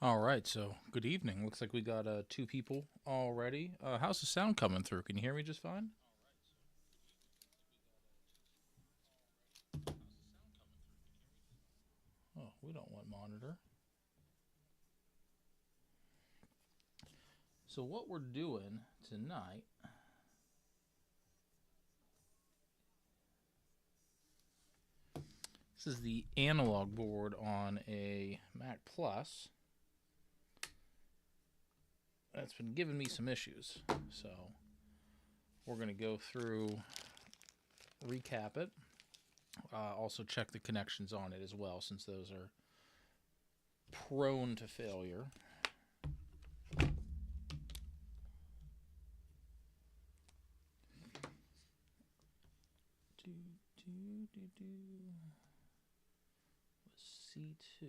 All right, so good evening. Looks like we got two people already. How's the sound coming through? Can you hear me just fine? Oh, we don't want monitor. So what we're doing tonight? This is the analog board on a Mac Plus. That's been giving me some issues. So we're gonna go through, recap it. Also check the connections on it as well, since those are prone to failure. Do do do do. C2.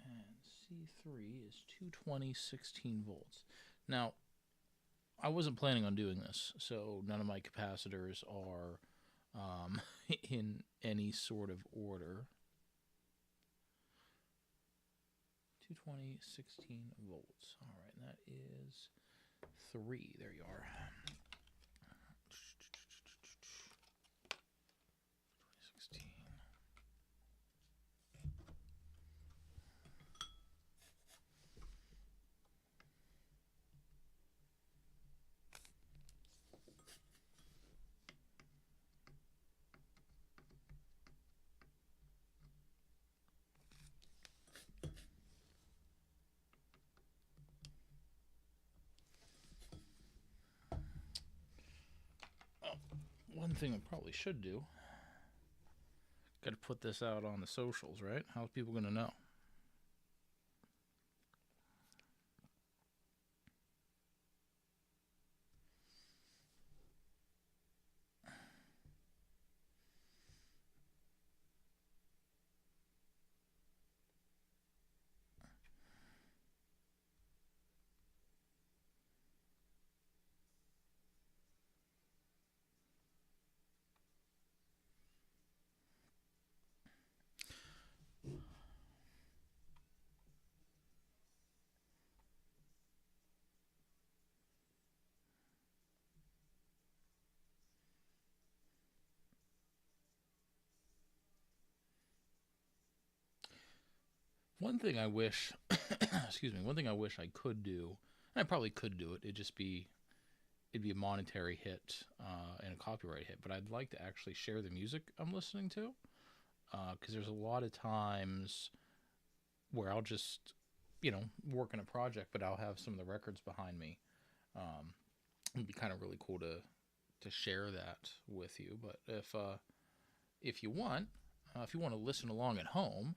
And C3 is 220 16 volts. Now, I wasn't planning on doing this, so none of my capacitors are in any sort of order. 220 16 volts. All right, and that is 3. There you are. 16. One thing I probably should do, got to put this out on the socials, right? How's people going to know? One thing I wish, excuse me, one thing I wish I could do, and I probably could do it, it'd be a monetary hit and a copyright hit, but I'd like to actually share the music I'm listening to, because there's a lot of times where I'll just, work in a project, but I'll have some of the records behind me. It'd be kind of really cool to share that with you. But if you want, if you want to listen along at home,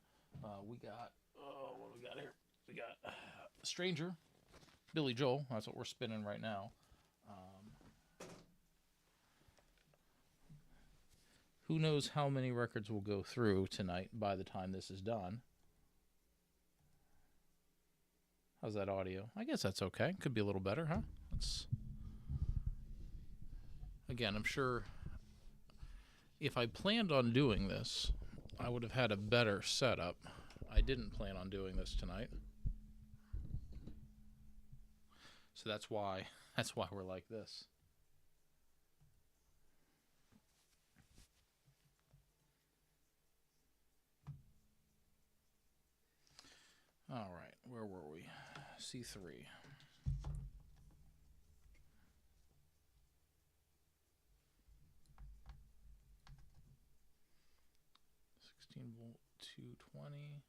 we got, what do we got here? We got Stranger, Billy Joel. That's what we're spinning right now. Who knows how many records will go through tonight by the time this is done? How's that audio? I guess that's okay. Could be a little better, huh? Let's. Again, I'm sure if I planned on doing this, I would have had a better setup. I didn't plan on doing this tonight. So that's why we're like this. All right, where were we? C3. 16 volt 220.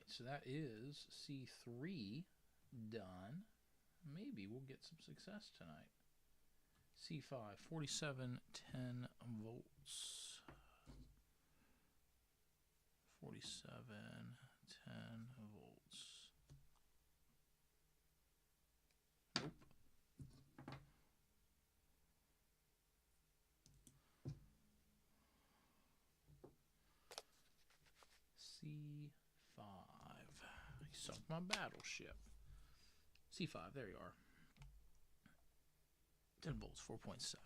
right, so that is C3 done. Maybe we'll get some success tonight. C5, 47, 10 volts. 47, 10 volts. Nope. C5. I sunk my battleship. C5, there you are. 10 volts, 4.7.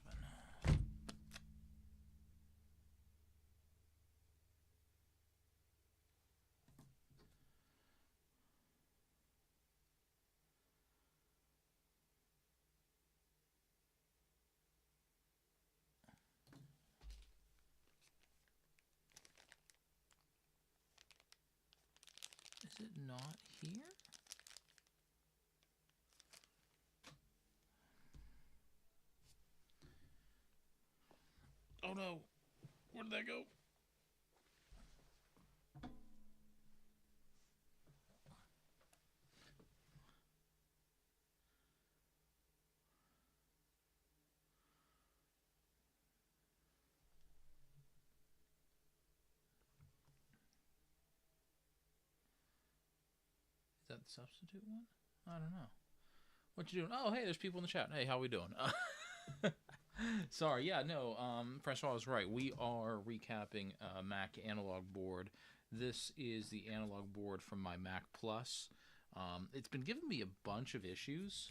Is it not here? Oh no, where did that go? Is that the substitute one? I don't know. What you doing? Oh, hey, there's people in the chat. Hey, how we doing? Sorry, yeah, no, Francois was right. We are recapping Mac analog board. This is the analog board from my Mac Plus. It's been giving me a bunch of issues,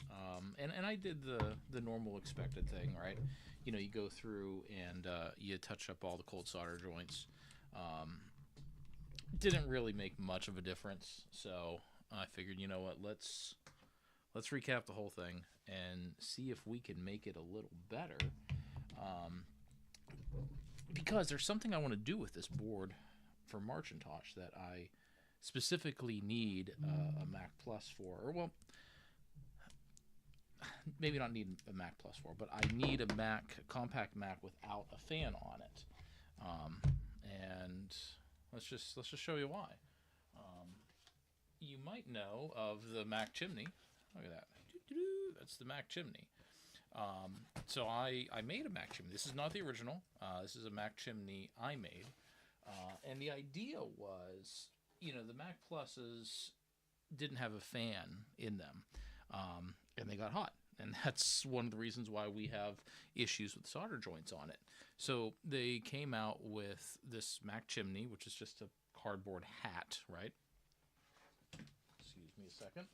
and I did the normal expected thing, right? You know, you go through and you touch up all the cold solder joints. Didn't really make much of a difference, so I figured, you know what, let's recap the whole thing and see if we can make it a little better. Because there's something I want to do with this board for Marcintosh that I specifically need a Mac Plus for. Or, well, maybe not need a Mac Plus for, but I need a compact Mac without a fan on it. And let's just show you why. You might know of the Mac Chimney. Look at that. That's the Mac Chimney. So I made a Mac Chimney. This is not the original. This is a Mac Chimney I made. And the idea was, you know, the Mac Pluses didn't have a fan in them. And they got hot. And that's one of the reasons why we have issues with solder joints on it. So they came out with this Mac Chimney, which is just a cardboard hat, right? Excuse me a second.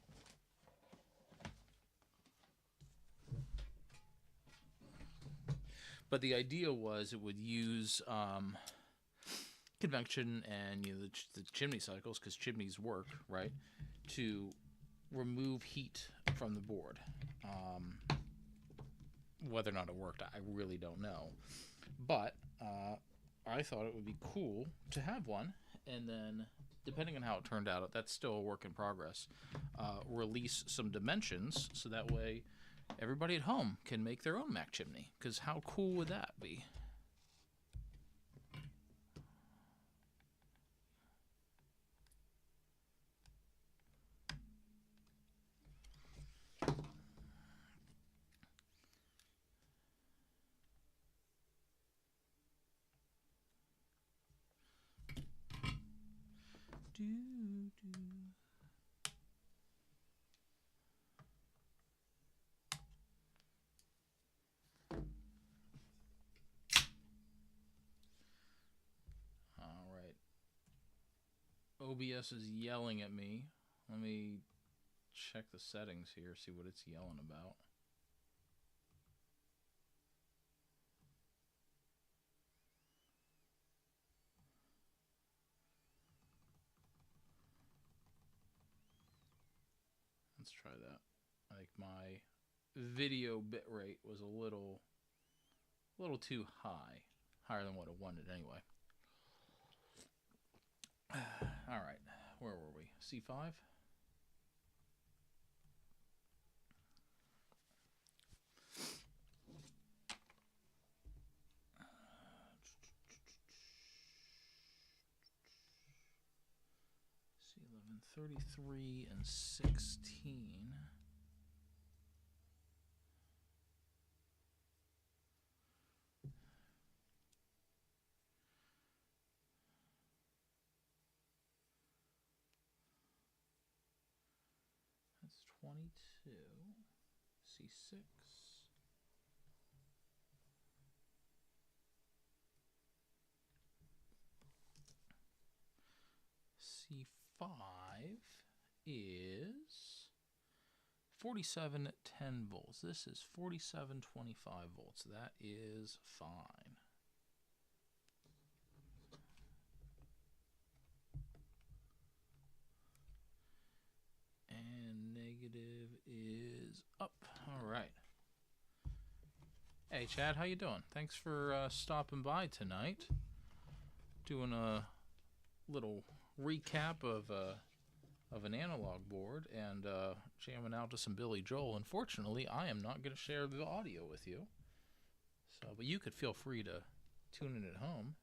But the idea was it would use convection and, you know, the chimney cycles, because chimneys work, right, to remove heat from the board. Whether or not it worked, I really don't know. But I thought it would be cool to have one, and then, depending on how it turned out, that's still a work in progress, release some dimensions so that way everybody at home can make their own Mac Chimney. Because how cool would that be? All right. OBS is yelling at me. Let me check the settings here, see what it's yelling about. Let's try that. I think my video bitrate was a little too high. Higher than what it wanted anyway. Alright, where were we? C5? C11, 33 and 16. That's 22. C6. C5 is 4710 volts. This is 4725 volts. That is fine. And negative is up. All right. Hey, Chad, how you doing? Thanks for stopping by tonight. Doing a little recap of an analog board and jamming out to some Billy Joel. Unfortunately, I am not going to share the audio with you. So, but you could feel free to tune in at home.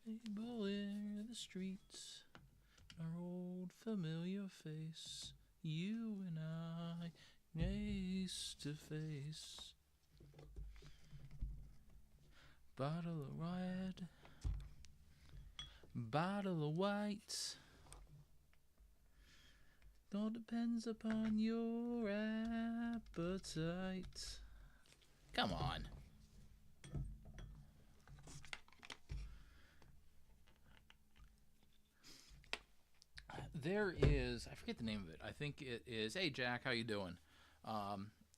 People in the streets, our old familiar face, you and I, face to face. Bottle of red, bottle of white. It all depends upon your appetite. Come on. There is, I forget the name of it. I think it is, hey Jack, how you doing?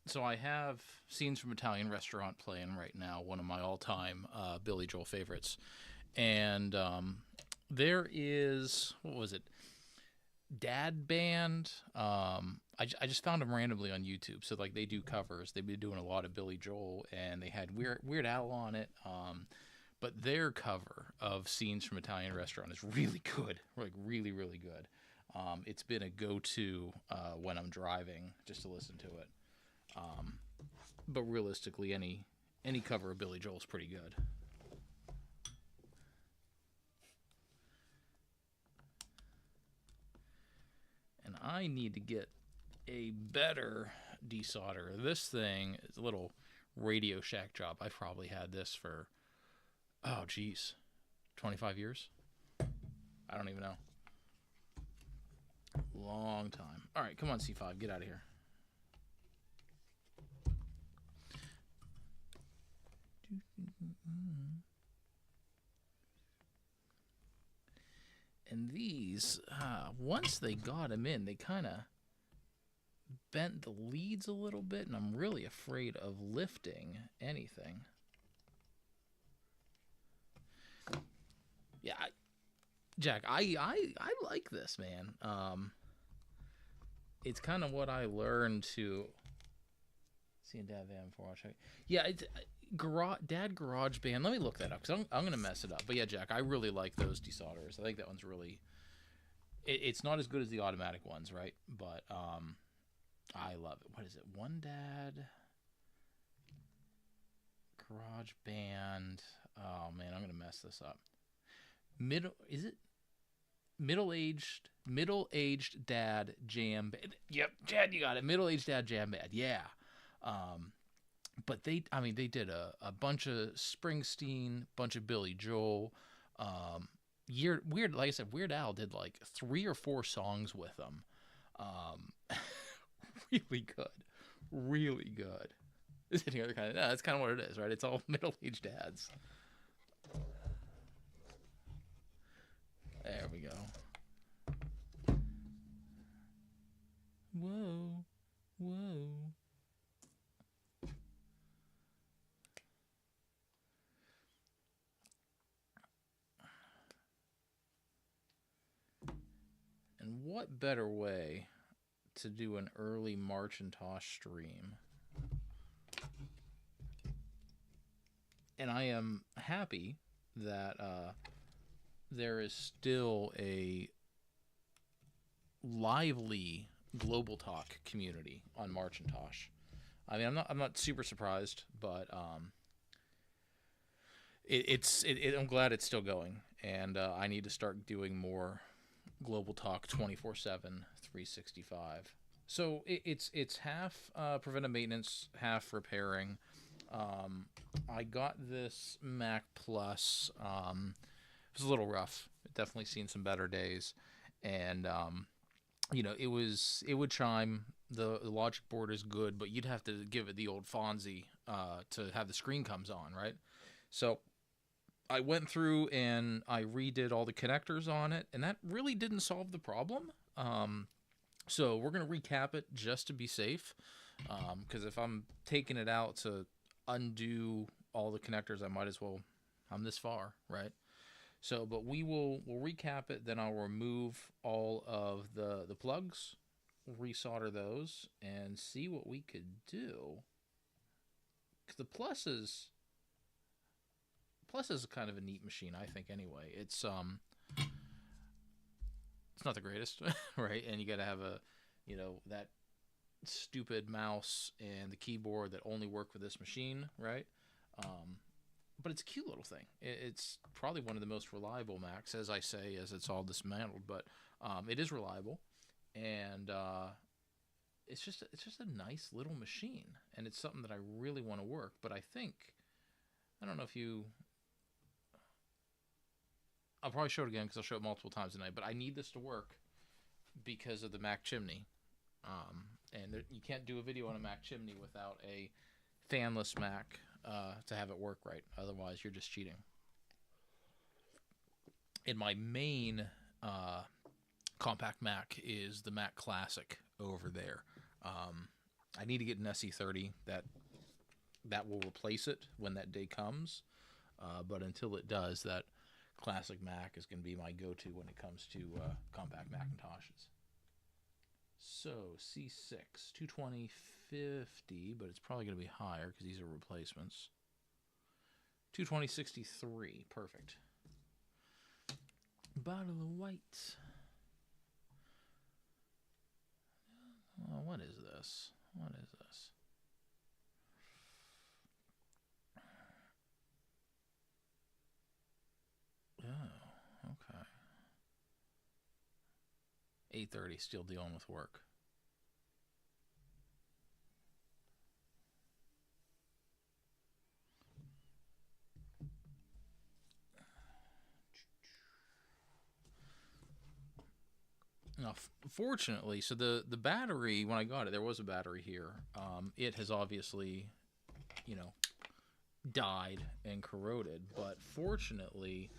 So I have Scenes from Italian Restaurant playing right now, one of my all-time Billy Joel favorites. And there is, what was it? Dad Band. I just found them randomly on YouTube. So like they do covers. They've been doing a lot of Billy Joel, and they had Weird Al on it. But their cover of Scenes from Italian Restaurant is really good, like really, really good. It's been a go-to when I'm driving just to listen to it. But realistically, any cover of Billy Joel is pretty good. And I need to get a better desolder. This thing is a little Radio Shack job. I've probably had this for, oh geez, 25 years? I don't even know. Long time. All right, come on, C5, get out of here. And these, once they got them in, they kind of bent the leads a little bit, and I'm really afraid of lifting anything. Yeah, Jack, I like this, man. It's kind of what I learned to see in Dad Van before watching. Yeah, it's Dad Garage Band. Let me look that up because I'm gonna mess it up. But yeah, Jack, I really like those desolderers. I think that one's really. It's not as good as the automatic ones, right? But I love it. What is it? One Dad Garage Band. Oh man, I'm gonna mess this up. Middle-aged dad jam band. Yep, Chad, you got it. Middle-aged dad jam band. Yeah. But they did a bunch of Springsteen, bunch of Billy Joel. Weird, like I said, Weird Al did like 3 or 4 songs with them. Really good, really good. That's kind of what it is, right? It's all middle-aged dads. There we go. Whoa, whoa. And what better way to do an early March and Tosh stream? And I am happy that there is still a lively Global Talk community on March and Tosh. I mean, I'm not super surprised, but I'm glad it's still going, and I need to start doing more Global Talk 24/7, 365. So it's half preventive maintenance, half repairing. Um, I got this Mac Plus. It was a little rough. Definitely seen some better days, and it would chime. The logic board is good, but you'd have to give it the old Fonzie to have the screen comes on, right? So I went through and I redid all the connectors on it, and that really didn't solve the problem. So we're gonna recap it just to be safe, because if I'm taking it out to undo all the connectors, I might as well. I'm this far, right? So, but we'll recap it. Then I'll remove all of the plugs, resolder those, and see what we could do. Because the Plus is kind of a neat machine, I think. Anyway, it's not the greatest, right? And you got to have that stupid mouse and the keyboard that only work with this machine, right? Um, but it's a cute little thing. It's probably one of the most reliable Macs, as I say, as it's all dismantled. But it is reliable, and it's just a nice little machine, and it's something that I really want to work. But I don't know if you. I'll probably show it again because I'll show it multiple times tonight. But I need this to work because of the Mac chimney. And you can't do a video on a Mac chimney without a fanless Mac to have it work right. Otherwise, you're just cheating. And my main compact Mac is the Mac Classic over there. I need to get an SE30 that will replace it when that day comes. But until it does, that Classic Mac is going to be my go-to when it comes to compact Macintoshes. So C6 220/50, but it's probably going to be higher because these are replacements. 220/63, perfect. Bottle of white. Oh, what is this? What is this? Oh, okay. 8:30, still dealing with work. Now, fortunately, so the battery, when I got it, there was a battery here. It has obviously, you know, died and corroded, but fortunately,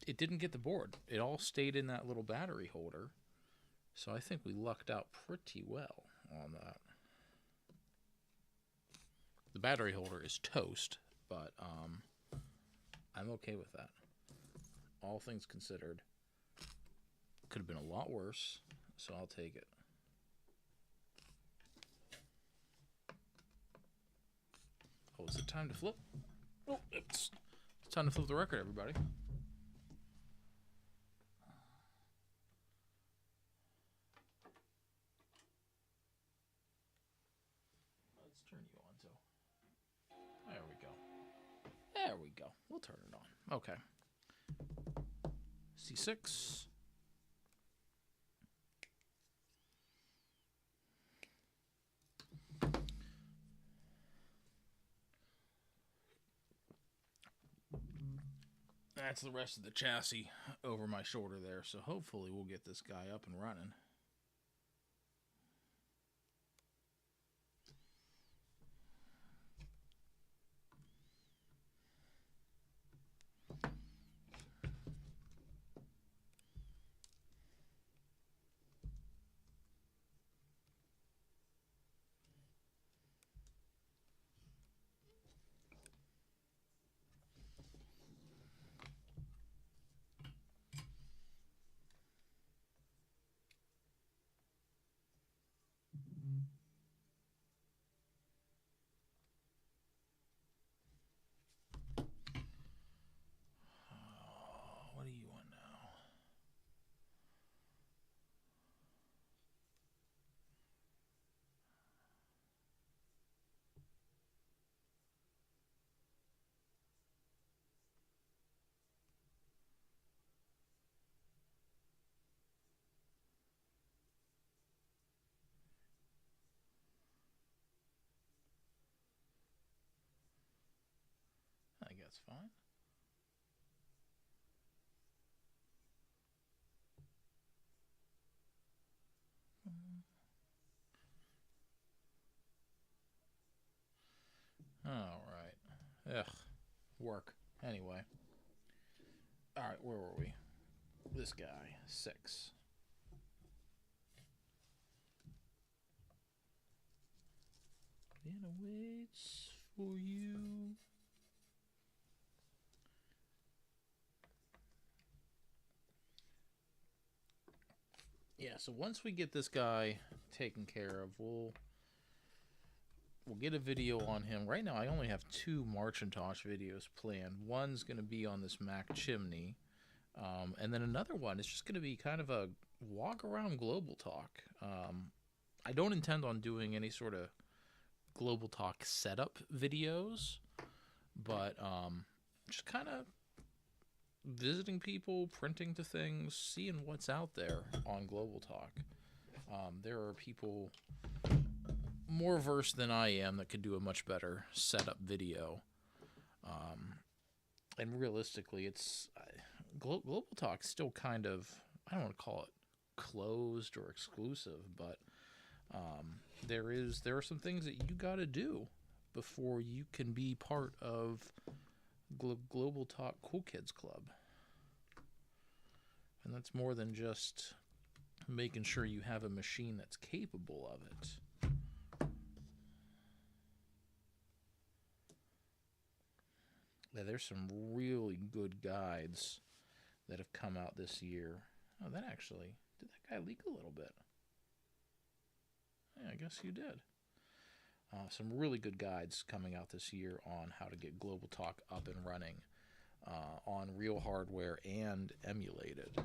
it didn't get the board. It all stayed in that little battery holder. So I think we lucked out pretty well on that. The battery holder is toast, but I'm okay with that. All things considered, could have been a lot worse, so I'll take it. Oh, is it time to flip? Oh, it's time to flip the record, everybody. Let's turn you on, so. There we go. There we go. We'll turn it on. Okay. C6. That's the rest of the chassis over my shoulder there, so hopefully we'll get this guy up and running. Ugh. Work. Anyway. Alright, where were we? This guy. 6. Vienna waits for you. Yeah, so once we get this guy taken care of, we'll get a video on him. Right now, I only have 2 Marchintosh videos planned. One's going to be on this Mac Chimney, and then another one is just going to be kind of a walk around Global Talk. I don't intend on doing any sort of Global Talk setup videos, but just kind of visiting people, printing to things, seeing what's out there on Global Talk. There are people more versed than I am that could do a much better setup video. And realistically, it's Global Talk's still kind of, I don't want to call it closed or exclusive, but there are some things that you got to do before you can be part of Global Talk Cool Kids Club. And that's more than just making sure you have a machine that's capable of it. Yeah, there's some really good guides that have come out this year. Oh, did that guy leak a little bit? Yeah, I guess you did. Some really good guides coming out this year on how to get Global Talk up and running on real hardware and emulated.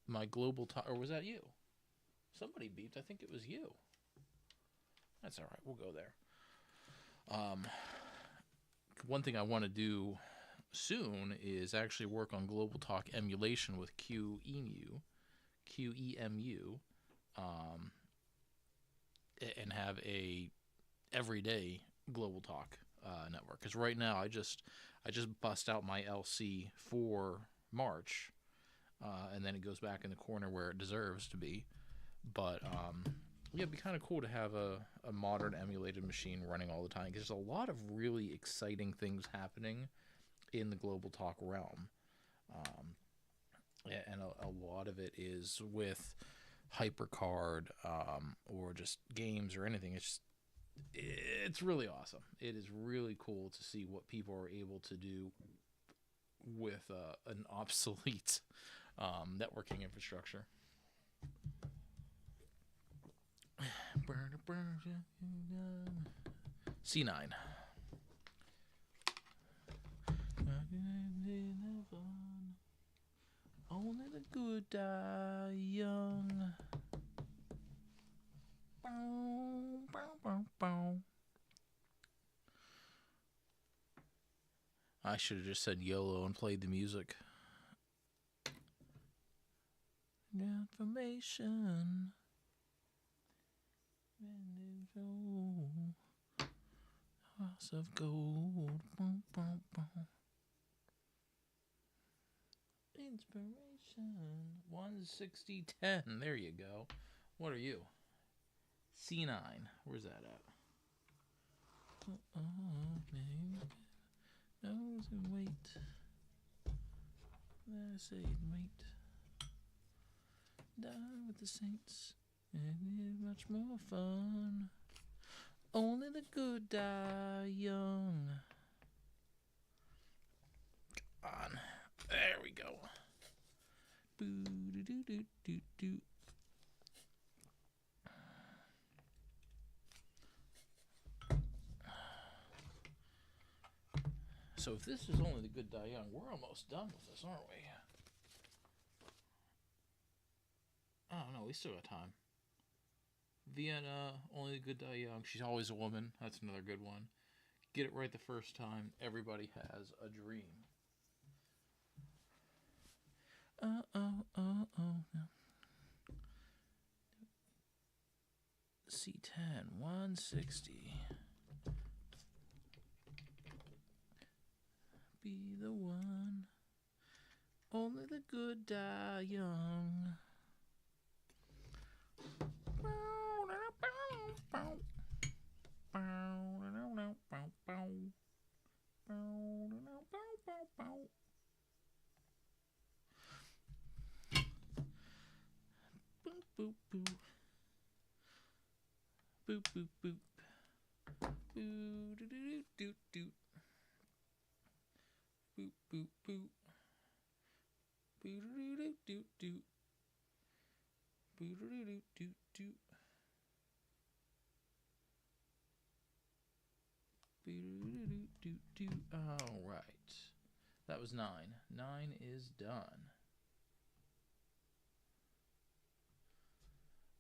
My Global Talk, or was that you? Somebody beeped. I think it was you. That's all right. We'll go there. One thing I want to do soon is actually work on Global Talk emulation with QEMU, and have a everyday Global Talk network. Because right now I just bust out my LC for March, and then it goes back in the corner where it deserves to be. But yeah, it'd be kind of cool to have a modern emulated machine running all the time, because there's a lot of really exciting things happening in the Global Talk realm. And a lot of it is with HyperCard or just games or anything. It's really awesome. It is really cool to see what people are able to do with an obsolete networking infrastructure. C9. Only the good die young. I should have just said YOLO and played the music. Information. House of gold. Inspiration. 16010. There you go. What are you? C9. Where's that at? Wait. I say wait. Die with the saints. And it's much more fun. Only the good die young. Come on. There we go. Boo doo doo doo doo doo. So if this is only the good die young, we're almost done with this, aren't we? Oh no, we still got time. Vienna, only the good die young. She's always a woman. That's another good one. Get it right the first time. Everybody has a dream. C10, 160. Be the one. Only the good die young. boop, boop. Boop, boop, boop. Boo, doo, doo, doo, doo. Boop, boop, boop. Boo, doo, doo, doo, doo. Boo, doo, doo, doo, doo. All right. That was 9. 9 is done.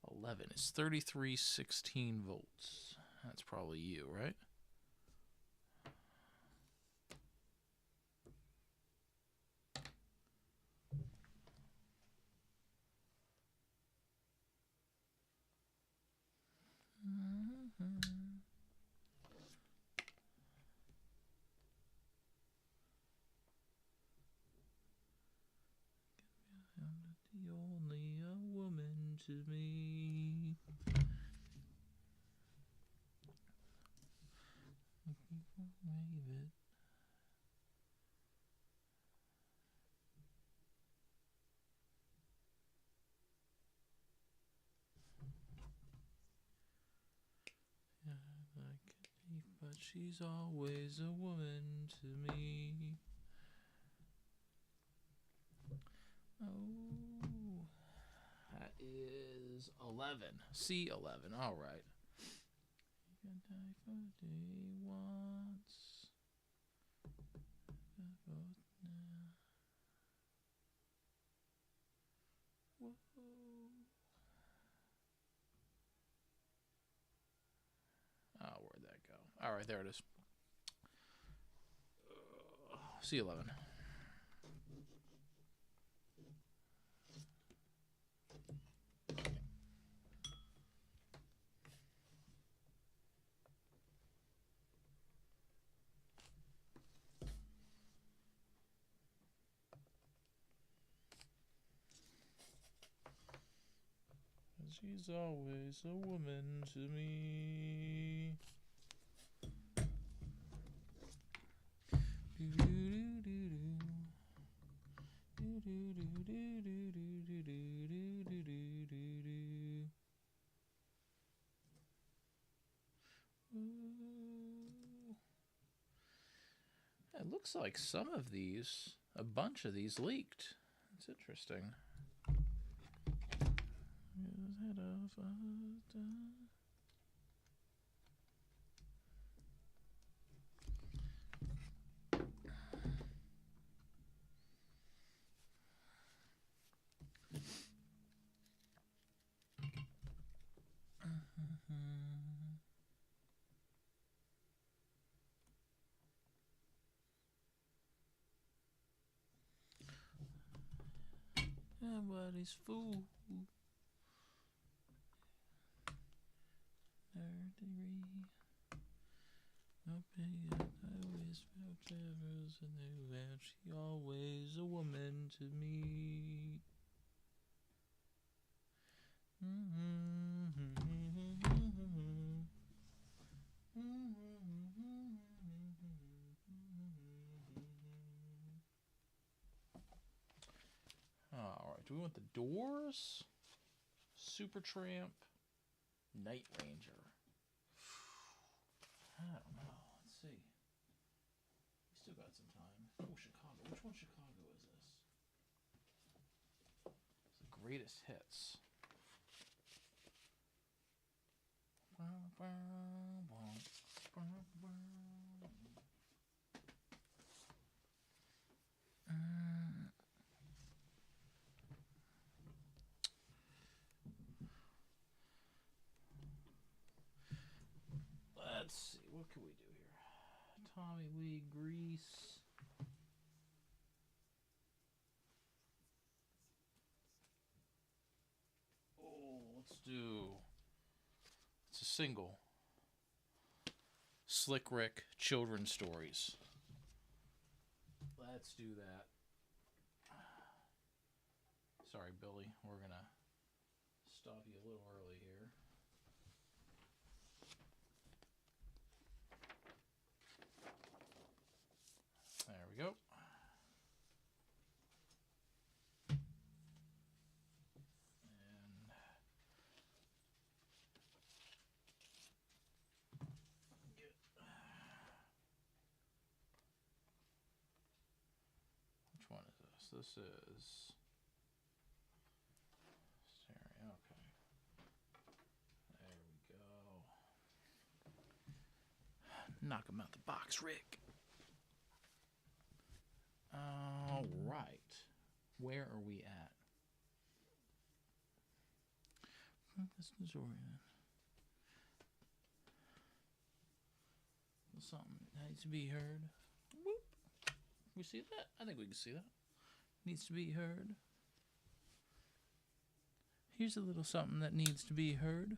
11 is 3316 volts. That's probably you, right? You're only a woman to me. But she's always a woman to me. Oh, that is 11. C11. All right. You can die for a day once. Whoa. Oh, where'd that go? All right, there it is. C11. She's always a woman to me. It looks like some of these, a bunch of these leaked. It's interesting. Everybody's fool. Nerdery. I always felt clever and they were she always a woman to me. Alright, do we want the Doors? Supertramp? Night Ranger? I don't know. Let's see. We still got some time. Oh, Chicago. Which one Chicago is this? It's the greatest hits. Let's see, what can we do here? Tommy Lee, Grease. Oh, let's do. It's a single. Slick Rick, Children's Stories. Let's do that. Sorry, Billy. We're going to stop you a little early here. There we go. And this? This is stereo. Okay. There we go. Knock him out the box, Rick. All right. Where are we at? This is oriented. Something needs to be heard. Whoop. We see that? I think we can see that. Needs to be heard. Here's a little something that needs to be heard.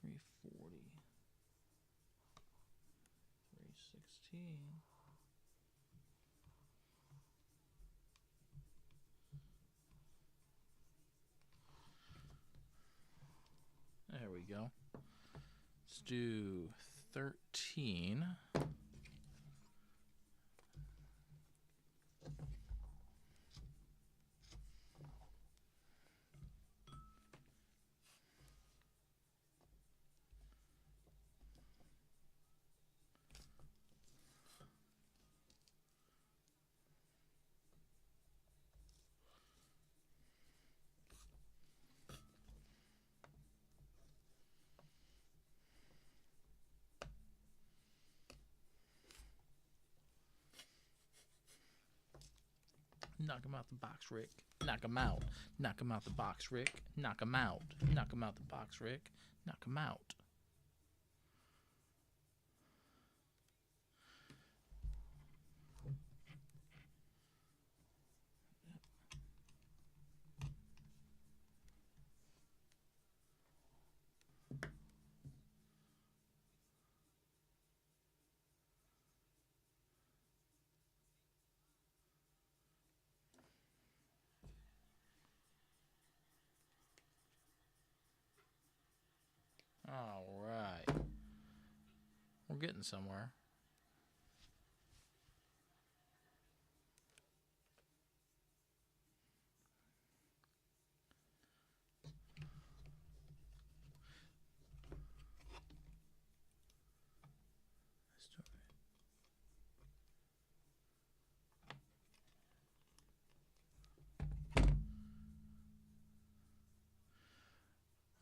3340. 316. There we go. Let's do 13. Knock him out the box, Rick. Knock him out. Knock him out the box, Rick. Knock him out. Knock him out the box, Rick. Knock him out. All right. We're getting somewhere.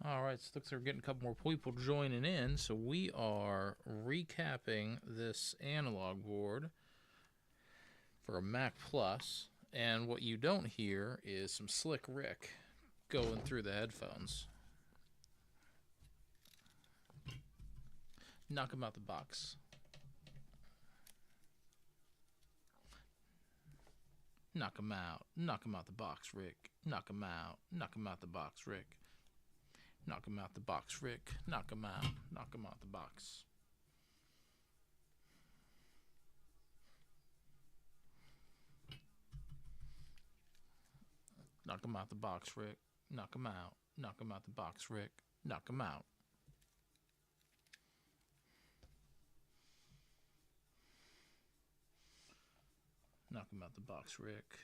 All right, so looks like we're getting a couple more people joining in. So we are recapping this analog board for a Mac Plus, and what you don't hear is some slick Rick going through the headphones. Knock him out the box. Knock him out. Knock him out the box, Rick. Knock him out. Knock him out the box, Rick. Knock him out the box, Rick. Knock him out. Knock him out the box. Knock him out the box, Rick. Knock him out. Knock him out the box, Rick. Knock him out. Knock him out the box, Rick.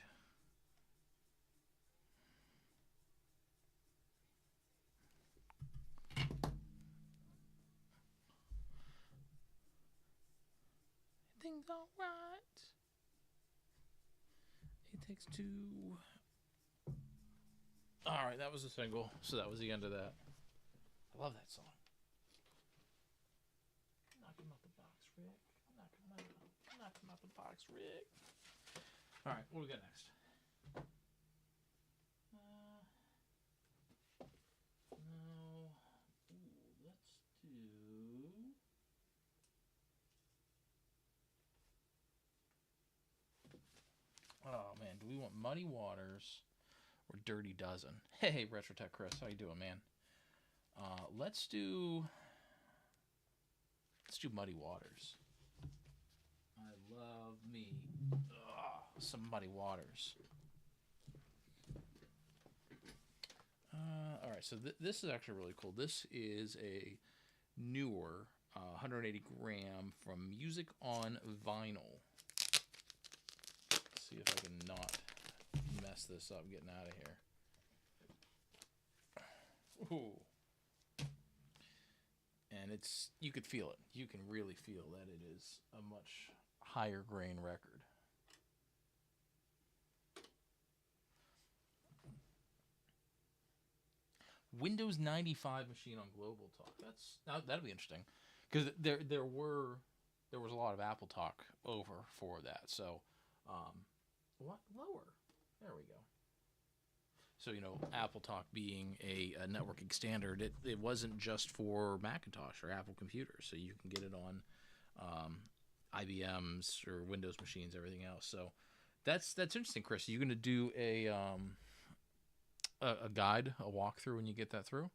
Everything's alright. It takes two. Alright, that was a single, so that was the end of that. I love that song. Knock him out the box, Rick. Knock him out. Knock him out the box, Rick. Alright, what do we got next? No. Ooh, let's do. Oh man, do we want Muddy Waters or Dirty Dozen? Hey, Retrotech Chris, how you doing, man? Let's do Muddy Waters. I love me some Muddy Waters. All right, so this is actually really cool. This is a newer 180 gram from Music on Vinyl. see if I can not mess this up getting out of here. Ooh. And it's, you could feel it. You can really feel that it is a much higher grain record. Windows 95 machine on Global Talk. That'd be interesting, because there was a lot of Apple Talk over for that. So, what lower? There we go. So, Apple Talk being a networking standard, it wasn't just for Macintosh or Apple computers. So you can get it on IBM's or Windows machines, everything else. So that's interesting, Chris. Are you going to do a guide, a walkthrough when you get that through?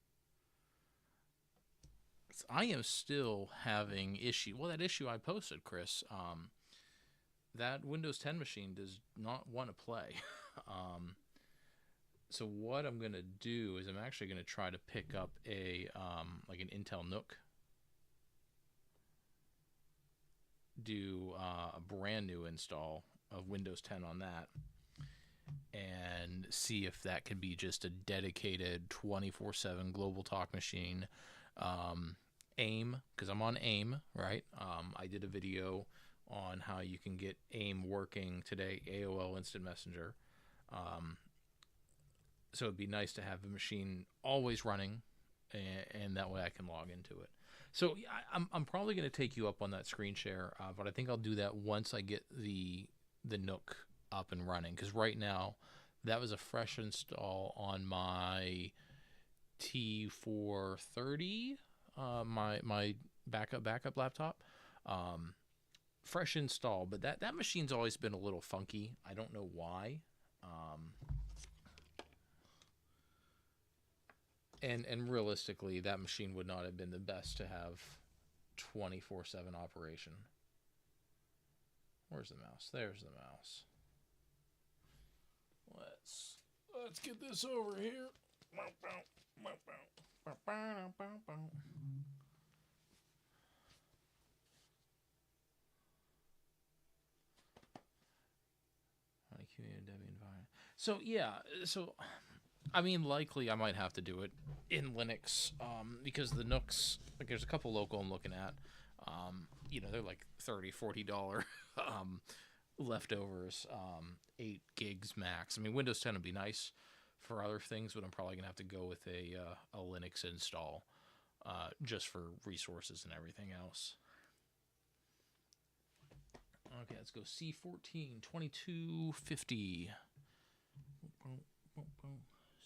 I am still having issue. Well, that issue I posted, Chris, that Windows 10 machine does not want to play. So what I'm going to do is I'm actually going to try to pick up like an Intel NUC, do a brand new install of Windows 10 on that, and see if that could be just a dedicated 24/7 Global Talk machine. AIM, because I'm on AIM, right? I did a video on how you can get AIM working today, AOL Instant Messenger. So it'd be nice to have the machine always running, and that way I can log into it. So I'm probably going to take you up on that screen share, but I think I'll do that once I get the NUC up and running, because right now that was a fresh install on my T430, my backup laptop. Fresh install, but that machine's always been a little funky. I don't know why. And realistically, that machine would not have been the best to have 24/7 operation. Where's the mouse? There's the mouse. Let's get this over here. So yeah, I mean, likely I might have to do it in Linux, because the NUCs, like, there's a couple local I'm looking at, they're like $30-$40 leftovers, 8 gigs max. I mean, Windows 10 would be nice for other things, but I'm probably gonna have to go with a Linux install, just for resources and everything else. Okay, let's go C14 2250.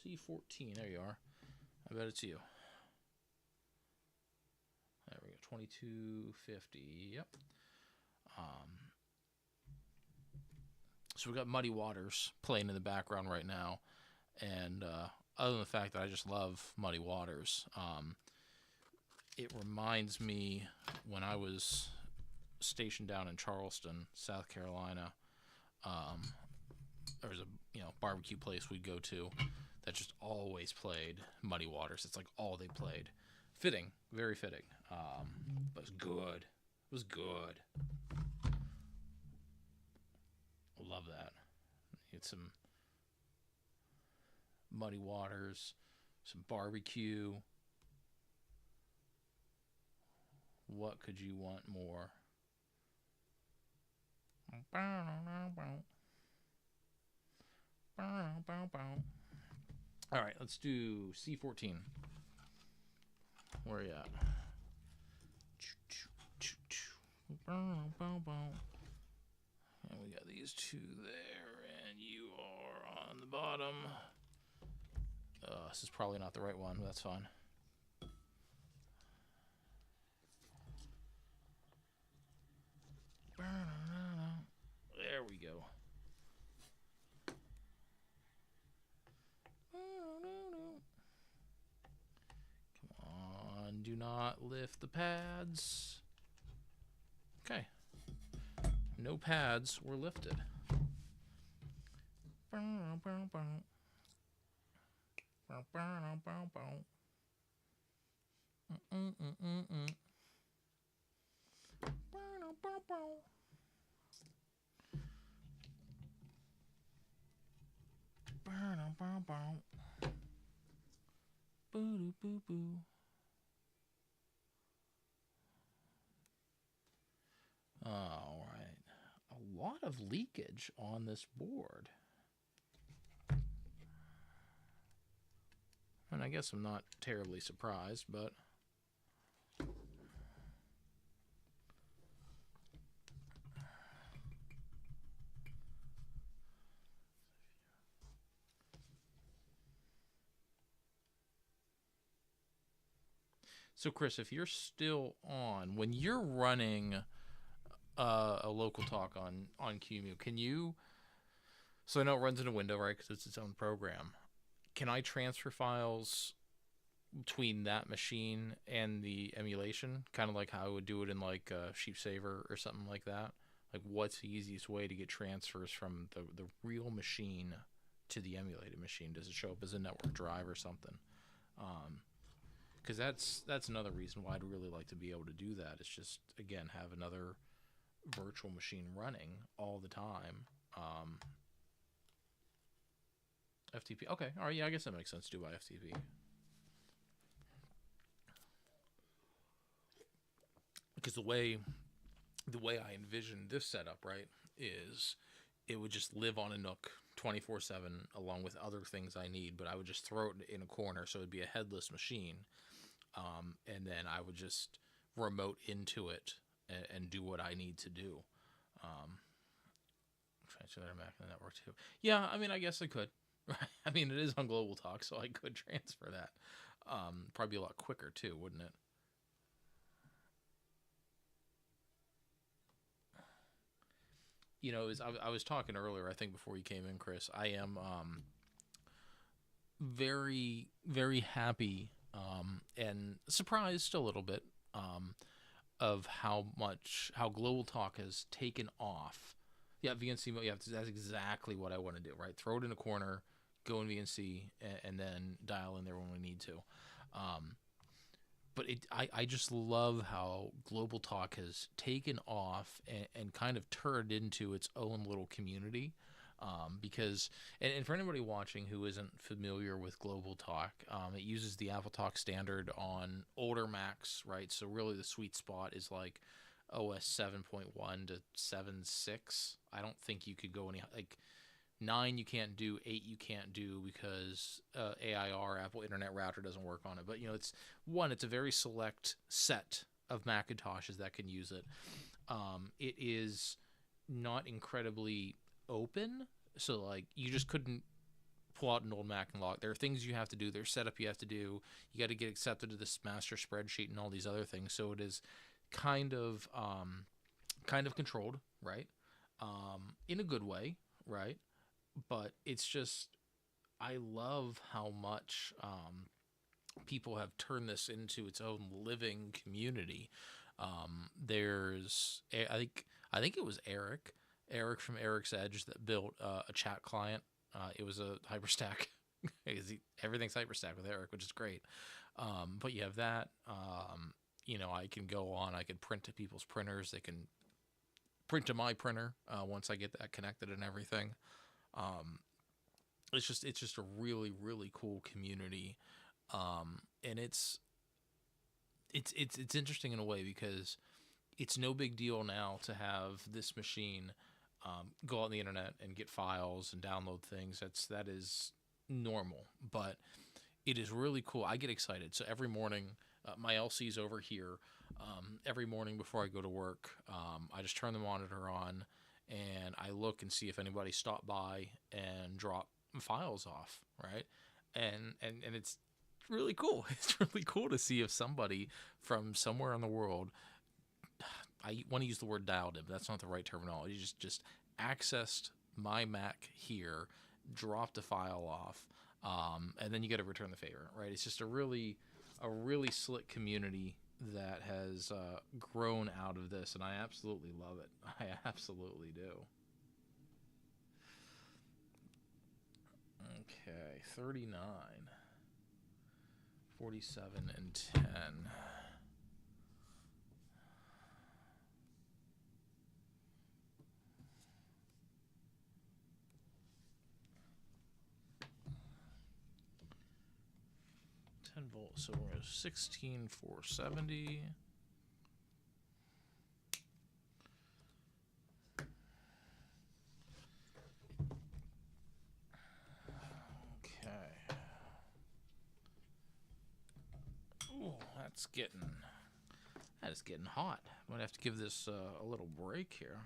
C14, there you are. I bet it's you. There we go, 2250. Yep. So we got Muddy Waters playing in the background right now, and other than the fact that I just love Muddy Waters, it reminds me when I was stationed down in Charleston, South Carolina. There was a barbecue place we'd go to that just always played Muddy Waters. It's like all they played. Fitting, very fitting. But it was good. It was good. Love that. Get some Muddy Waters, some barbecue. What could you want more? All right, let's do C14. Where are you at? And we got these two there, and you are on the bottom. This is probably not the right one, but that's fine. There we go. Come on, do not lift the pads. Okay. No pads were lifted. Boo-doo-boo-boo. All right. A lot of leakage on this board. And I guess I'm not terribly surprised, but... So, Chris, if you're still on, when you're running a local talk on QEMU, can you... So I know it runs in a window, right, because it's its own program. Can I transfer files between that machine and the emulation, kind of like how I would do it in like SheepSaver or something like that? Like, what's the easiest way to get transfers from the real machine to the emulated machine? Does it show up as a network drive or something? Because that's another reason why I'd really like to be able to do that. It's just, again, have another virtual machine running all the time. FTP. Okay, all right, yeah, I guess that makes sense to do by FTP. Because the way I envision this setup, right, is it would just live on a NUC 24/7 along with other things I need, but I would just throw it in a corner, so it'd be a headless machine, and then I would just remote into it and do what I need to do. Transfer that back in the network too. Yeah, I mean, I guess I could. I mean, it is on Global Talk, so I could transfer that. Probably be a lot quicker too, wouldn't it? You know, I was talking earlier, I think before you came in, Chris, I am very, very happy and surprised a little bit of how Global Talk has taken off. Yeah, VNC mode, yeah, that's exactly what I want to do, right? Throw it in a corner, go in VNC, and then dial in there when we need to. But I just love how Global Talk has taken off and kind of turned into its own little community. Because, and for anybody watching who isn't familiar with Global Talk, it uses the AppleTalk standard on older Macs, right? So really the sweet spot is like OS 7.1 to 7.6. I don't think you could go any, like, 9 you can't do, 8 you can't do because AIR, Apple Internet Router, doesn't work on it. But, you know, it's a very select set of Macintoshes that can use it. It is not incredibly open, so, like, you just couldn't pull out an old Mac and log. There are things you have to do. There's setup you have to do. You got to get accepted to this master spreadsheet and all these other things. So it is kind of controlled, right? In a good way, right? But it's just, I love how much people have turned this into its own living community. There's, I think it was Eric from Eric's Edge that built a chat client. It was a HyperStack. Everything's HyperStack with Eric, which is great. But you have that. You know, I can go on. I can print to people's printers. They can print to my printer once I get that connected and everything. It's just a really, really cool community, and it's interesting in a way because it's no big deal now to have this machine go on the internet and get files and download things. That is normal, but it is really cool. I get excited. So every morning, my LC's over here. Every morning before I go to work, I just turn the monitor on and I look and see if anybody stopped by and dropped files off, right? And it's really cool. It's really cool to see if somebody from somewhere in the world, I want to use the word dialed in, but that's not the right terminology, just accessed my Mac here, dropped a file off, and then you got to return the favor, right? It's just a really slick community that has grown out of this, and I absolutely love it. I absolutely do. Okay, 39, 47, and 10. 10 volts. So we're at 16,470. Okay. Ooh, that is getting hot. I'm gonna have to give this a little break here.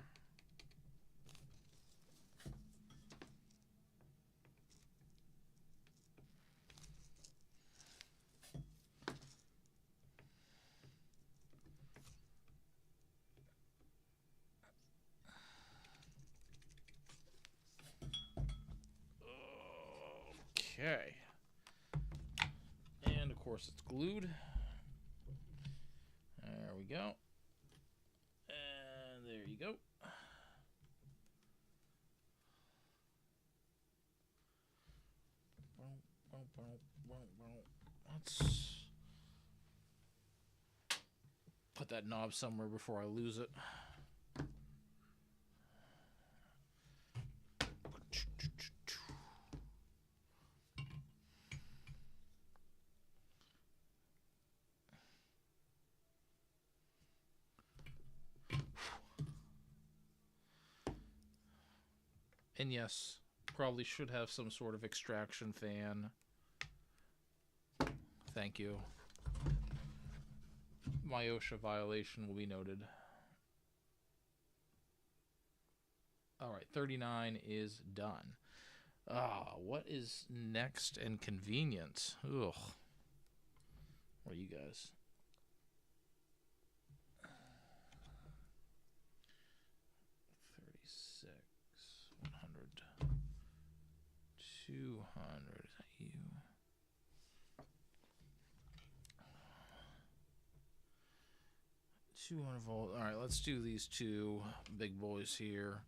Okay. And of course it's glued. There we go. And there you go. Let's put that knob somewhere before I lose it. And yes, probably should have some sort of extraction fan. Thank you. My OSHA violation will be noted. Alright, 39 is done. What is next and convenient? Ugh. What are you guys? 36, 100, 200. Is that you? $200 All right, let's do these two big boys here.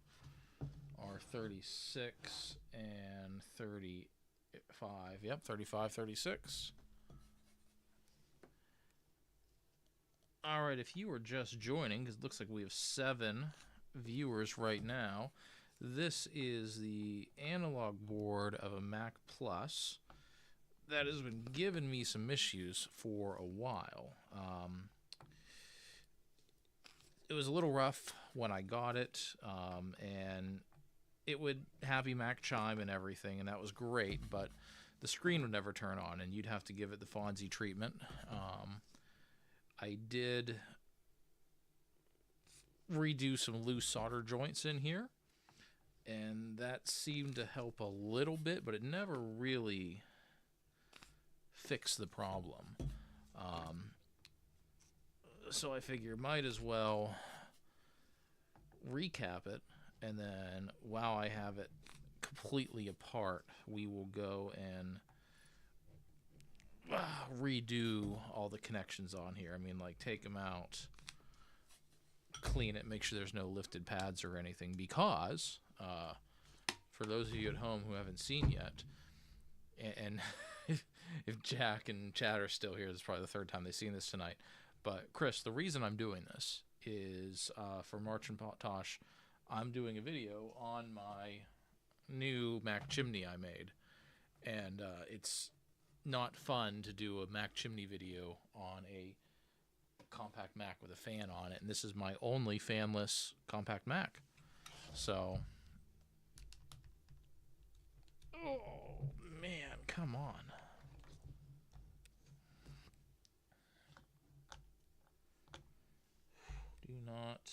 Are 36 and 35. Yep, 35, 36. All right, if you are just joining, because it looks like we have 7 viewers right now, this is the analog board of a Mac Plus that has been giving me some issues for a while. It was a little rough when I got it, and it would have Mac chime and everything, and that was great, but the screen would never turn on, and you'd have to give it the Fonzie treatment. I did redo some loose solder joints in here, and that seemed to help a little bit, but it never really fixed the problem. So I figure might as well recap it, and then while I have it completely apart, we will go and redo all the connections on here. I mean, like, take them out, clean it, make sure there's no lifted pads or anything, because for those of you at home who haven't seen yet, and if Jack and Chad are still here, this is probably the 3rd time they've seen this tonight. But Chris, the reason I'm doing this is for March and Tosh, I'm doing a video on my new Mac chimney I made, and it's not fun to do a Mac chimney video on a compact Mac with a fan on it, and this is my only fanless compact Mac. So, oh man, come on. Do not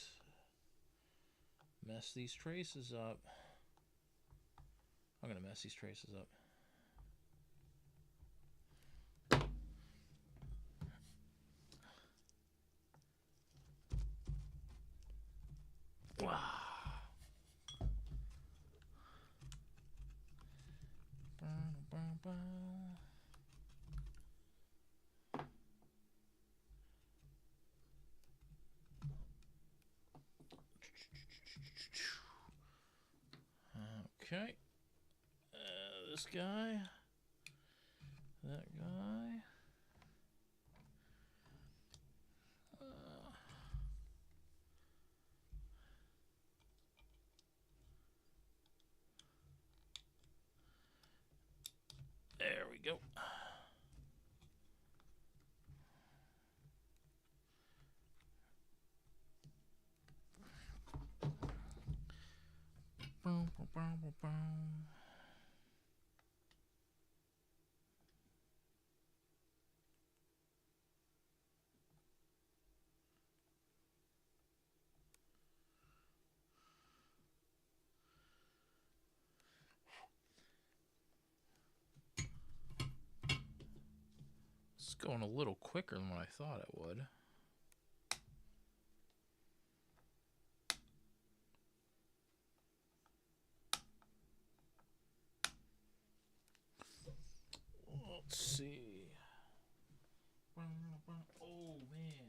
mess these traces up. I'm going to mess these traces up. Wow. Okay. This guy. That guy. There we go. It's going a little quicker than what I thought it would. Let's see. Oh, man.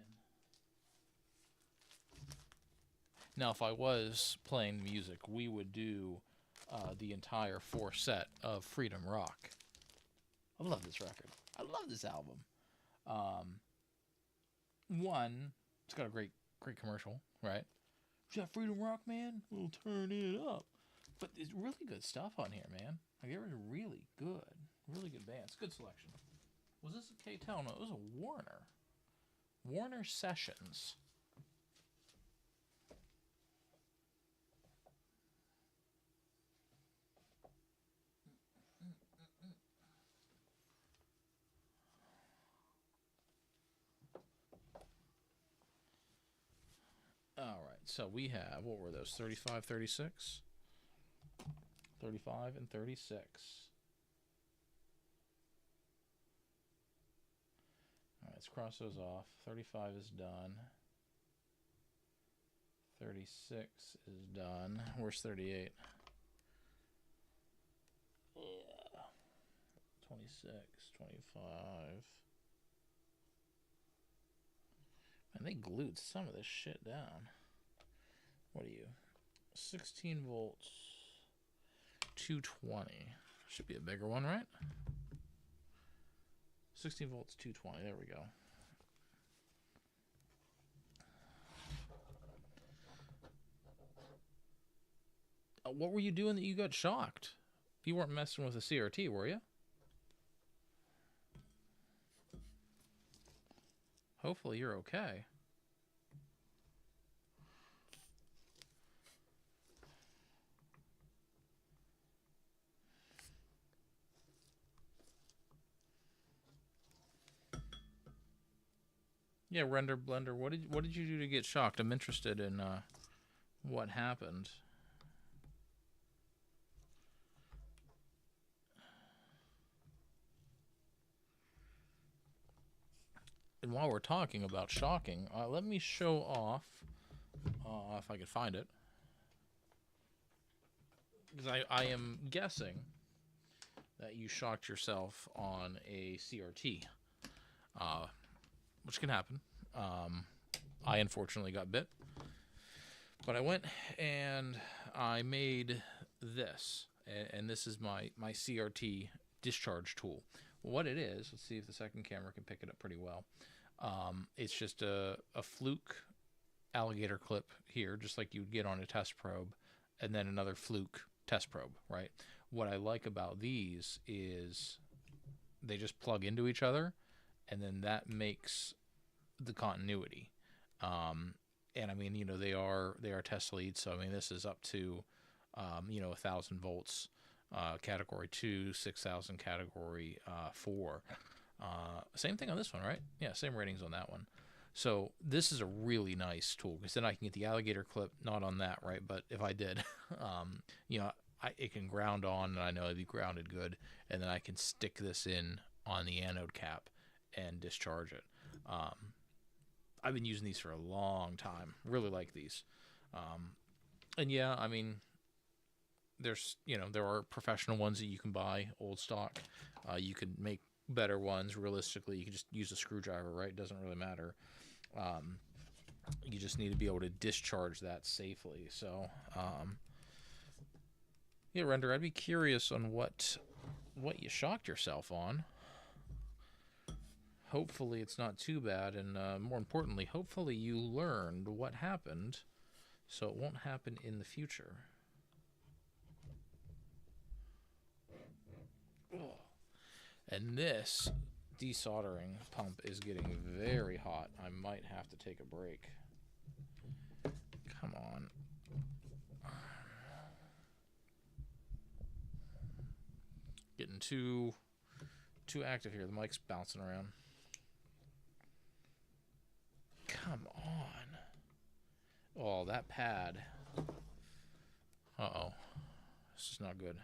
Now, if I was playing music, we would do the entire 4 set of Freedom Rock. I love this record. I love this album. One, it's got a great commercial, right? Is that Freedom Rock, man? We'll turn it up. But it's really good stuff on here, man. Like, it was really good band. It's a good selection. Was this a K-Tel? No, it was a Warner. Warner Sessions. All right, so we have, what were those, 35, 36? 35 and 36. All right, let's cross those off. 35 is done. 36 is done. Where's 38? Yeah. 26, 25. And they glued some of this shit down. What are you? 16 volts, 220. Should be a bigger one, right? 16 volts, 220. There we go. What were you doing that you got shocked? You weren't messing with a CRT, were you? Hopefully you're okay. Yeah, Render Blender. What did you do to get shocked? I'm interested in what happened. And while we're talking about shocking, let me show off, if I can find it, because I am guessing that you shocked yourself on a CRT, which can happen. I unfortunately got bit, but I went and I made this, and this is my CRT discharge tool. What it is, let's see if the second camera can pick it up pretty well. It's just a fluke alligator clip here, just like you'd get on a test probe, and then another fluke test probe, right? What I like about these is they just plug into each other, and then that makes the continuity. And I mean, you know, they are test leads, so I mean, this is up to 1,000 volts, category 2, 6,000 category 4. Same thing on this one, right? Yeah, same ratings on that one. So this is a really nice tool, because then I can get the alligator clip, not on that, right? But if I did, it can ground on, and I know it'd be grounded good, and then I can stick this in on the anode cap and discharge it. I've been using these for a long time. Really like these. And yeah, I mean, there are professional ones that you can buy, old stock. You could make better ones. Realistically, you can just use a screwdriver, right? It doesn't really matter. You just need to be able to discharge that safely. So, yeah, Render, I'd be curious on what you shocked yourself on. Hopefully it's not too bad, and more importantly, hopefully you learned what happened so it won't happen in the future. And this desoldering pump is getting very hot. I might have to take a break. Come on. too active here. The mic's bouncing around. Come on. Oh, that pad. Uh-oh. This is not good.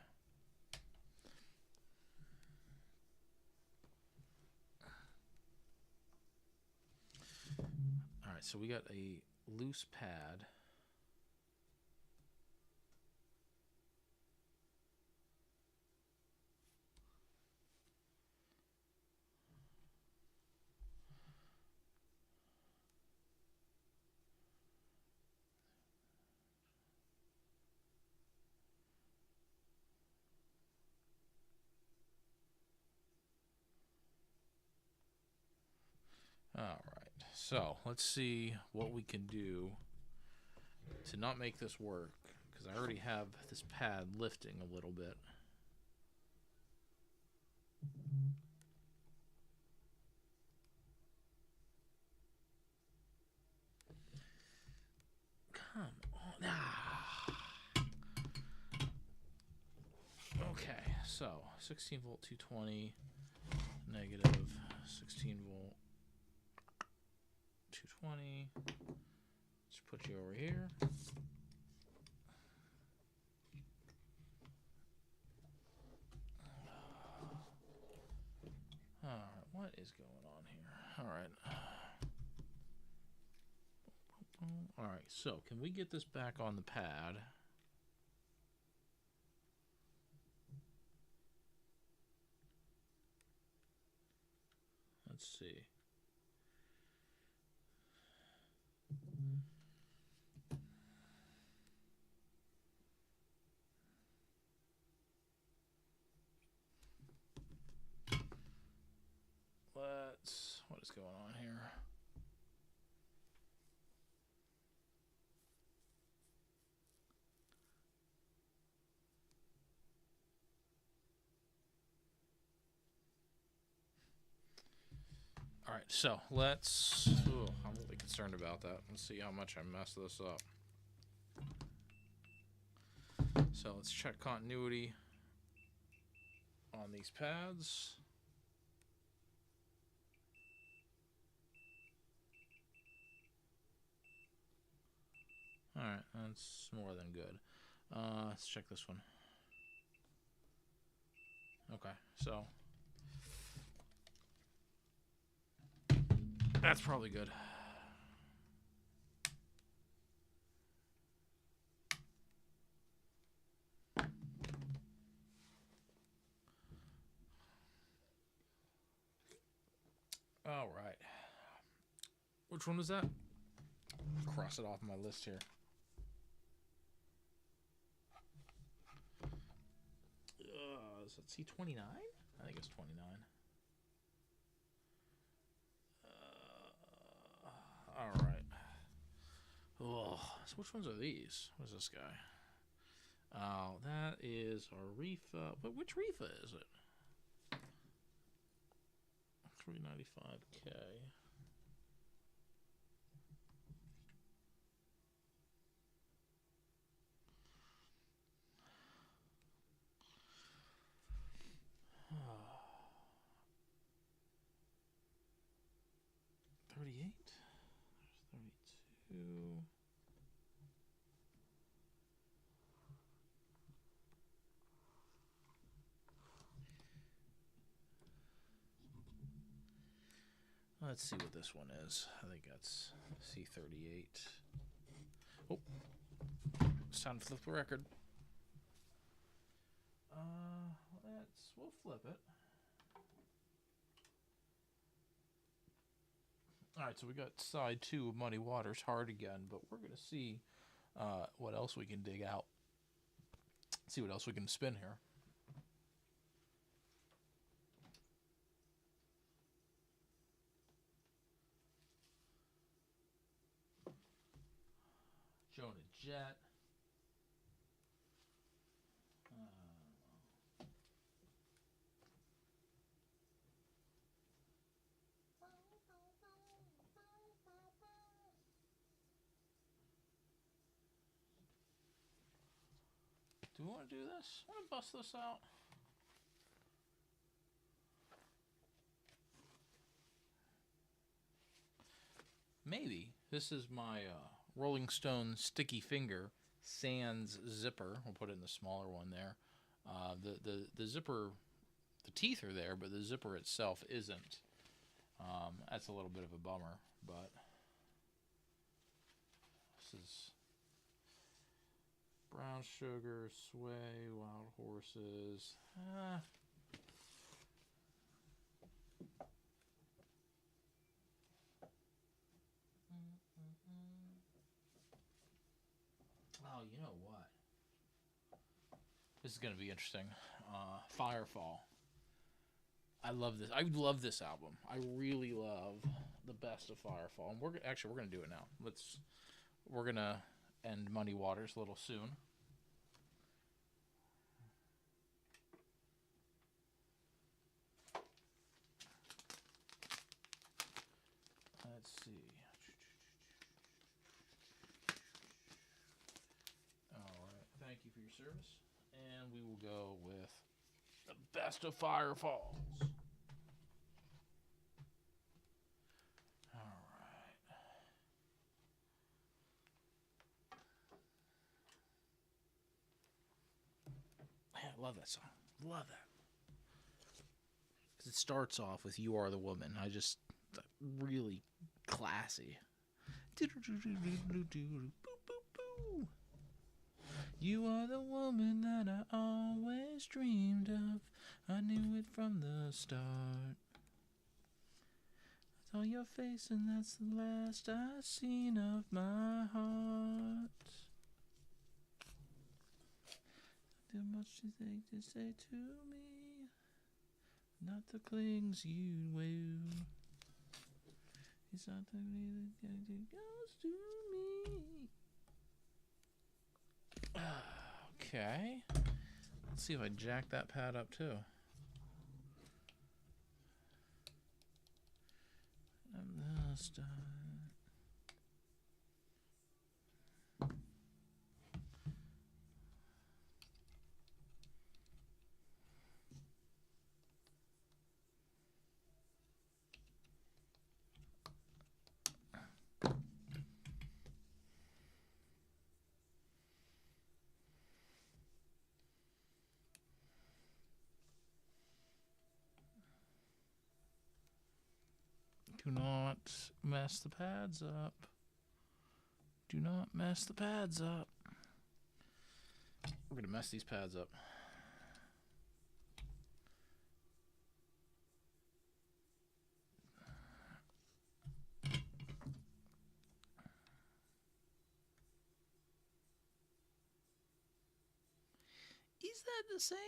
Alright, so we got a loose pad. Alright, so let's see what we can do to not make this work, because I already have this pad lifting a little bit. Come on. Okay, so 16 volt 220, negative 16 volt 220. Let's put you over here. Alright, what is going on here? Alright. Alright, so can we get this back on the pad? Let's see. What is going on here? Alright, so let's... Ooh, I'm really concerned about that. Let's see how much I messed this up. So let's check continuity on these pads. Alright, that's more than good. Let's check this one. Okay, so... that's probably good. All right. Which one was that? Cross it off my list here. Is that C29? I think it's 29. All right. Oh, so which ones are these? What is this guy? Oh, that is our Rifa. But which Rifa is it? 395K. $38. 32. Let's see what this one is. I think that's C38. Oh, it's time to flip the record. We'll flip it. All right, so we got side 2 of Muddy Waters hard again, but we're gonna see what else we can dig out. See what else we can spin here. Jonah Jet. Do we want to do this? Want to bust this out? maybe this is my Rolling Stone sticky finger sans zipper. We'll put it in the smaller one there. The zipper, the teeth are there, but the zipper itself isn't. That's a little bit of a bummer, but this is Brown Sugar, Sway, Wild Horses. Oh, you know what? This is going to be interesting. Firefall. I love this. I love this album. I really love the best of Firefall. And we're going to do it now. We're going to end Muddy Waters a little soon. Let's see. All right. Thank you for your service. And we will go with the best of Firefalls. All right. I love that song. Love that. Because it starts off with "You Are the Woman." Really classy. You are the woman that I always dreamed of. I knew it from the start. I saw your face and that's the last I seen of my heart. Too much to think to say to me, not the clings you woo. It's not the way that goes to me. Okay. Let's see if I jack that pad up too. I'm the star. Do not mess the pads up. Do not mess the pads up. We're going to mess these pads up. Is that the same?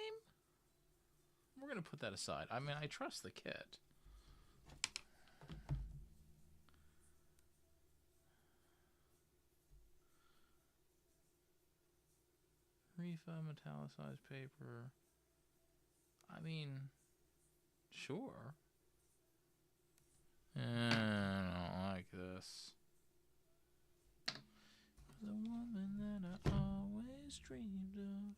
We're going to put that aside. I mean, I trust the kit. Refa, metallicized paper. I mean, sure. I don't like this. The woman that I always dreamed of.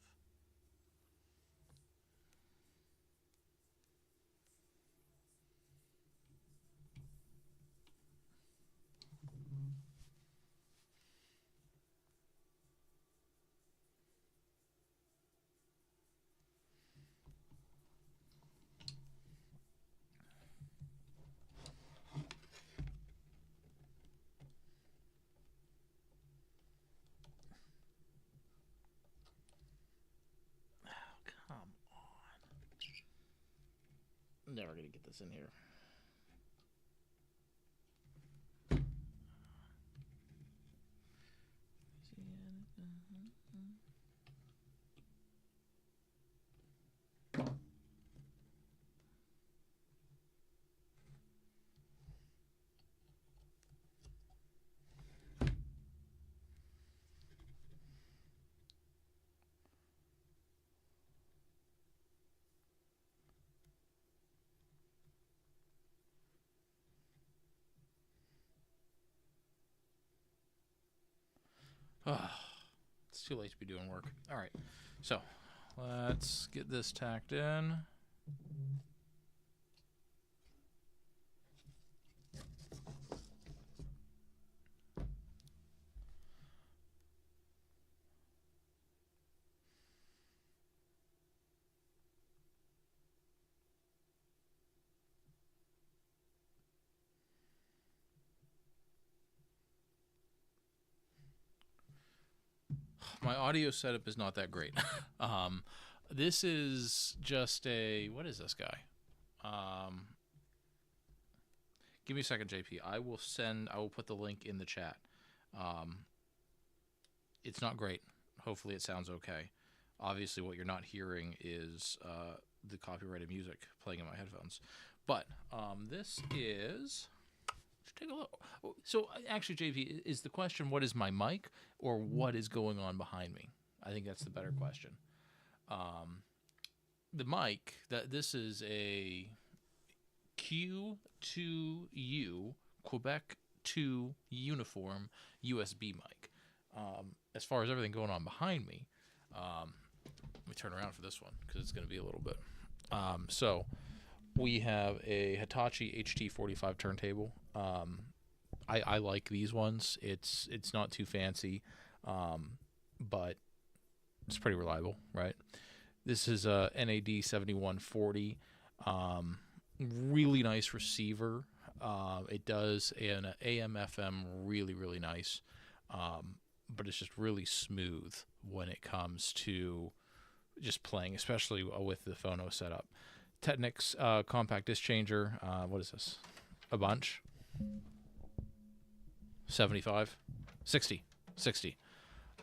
Never gonna get this in here. It's too late to be doing work. All right, so let's get this tacked in. my audio setup is not that great. This is just a, what is this guy? Give me a second, JP. I will put the link in the chat. It's not great. Hopefully it sounds okay. Obviously what you're not hearing is the copyrighted music playing in my headphones. But this is, let's take a look. So actually, JP, is the question, what is my mic or what is going on behind me? I think that's the better question. The mic, this is a Q2U Quebec 2 uniform USB mic. As far as everything going on behind me, let me turn around for this one because it's going to be a little bit. So we have a Hitachi HT45 turntable. I like these ones. It's not too fancy, but it's pretty reliable, right? This is a NAD 7140. Really nice receiver. It does an AM FM really, really nice. But it's just really smooth when it comes to just playing, especially with the phono setup. Technics compact disc changer. What is this? A bunch? 75? 60.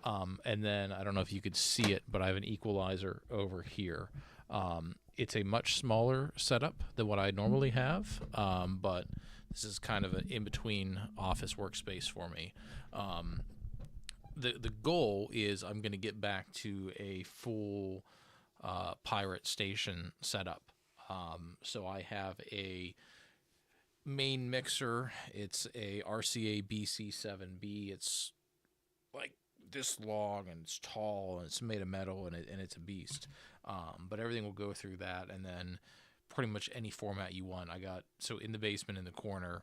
And then, I don't know if you could see it, but I have an equalizer over here. It's a much smaller setup than what I normally have, but this is kind of an in-between office workspace for me. The goal is I'm going to get back to a full Pirate Station setup. So I have a main mixer. It's a RCA BC7B. It's like this long and it's tall and it's made of metal and it's a beast. But everything will go through that, and then pretty much any format you want. I got, so in the basement in the corner,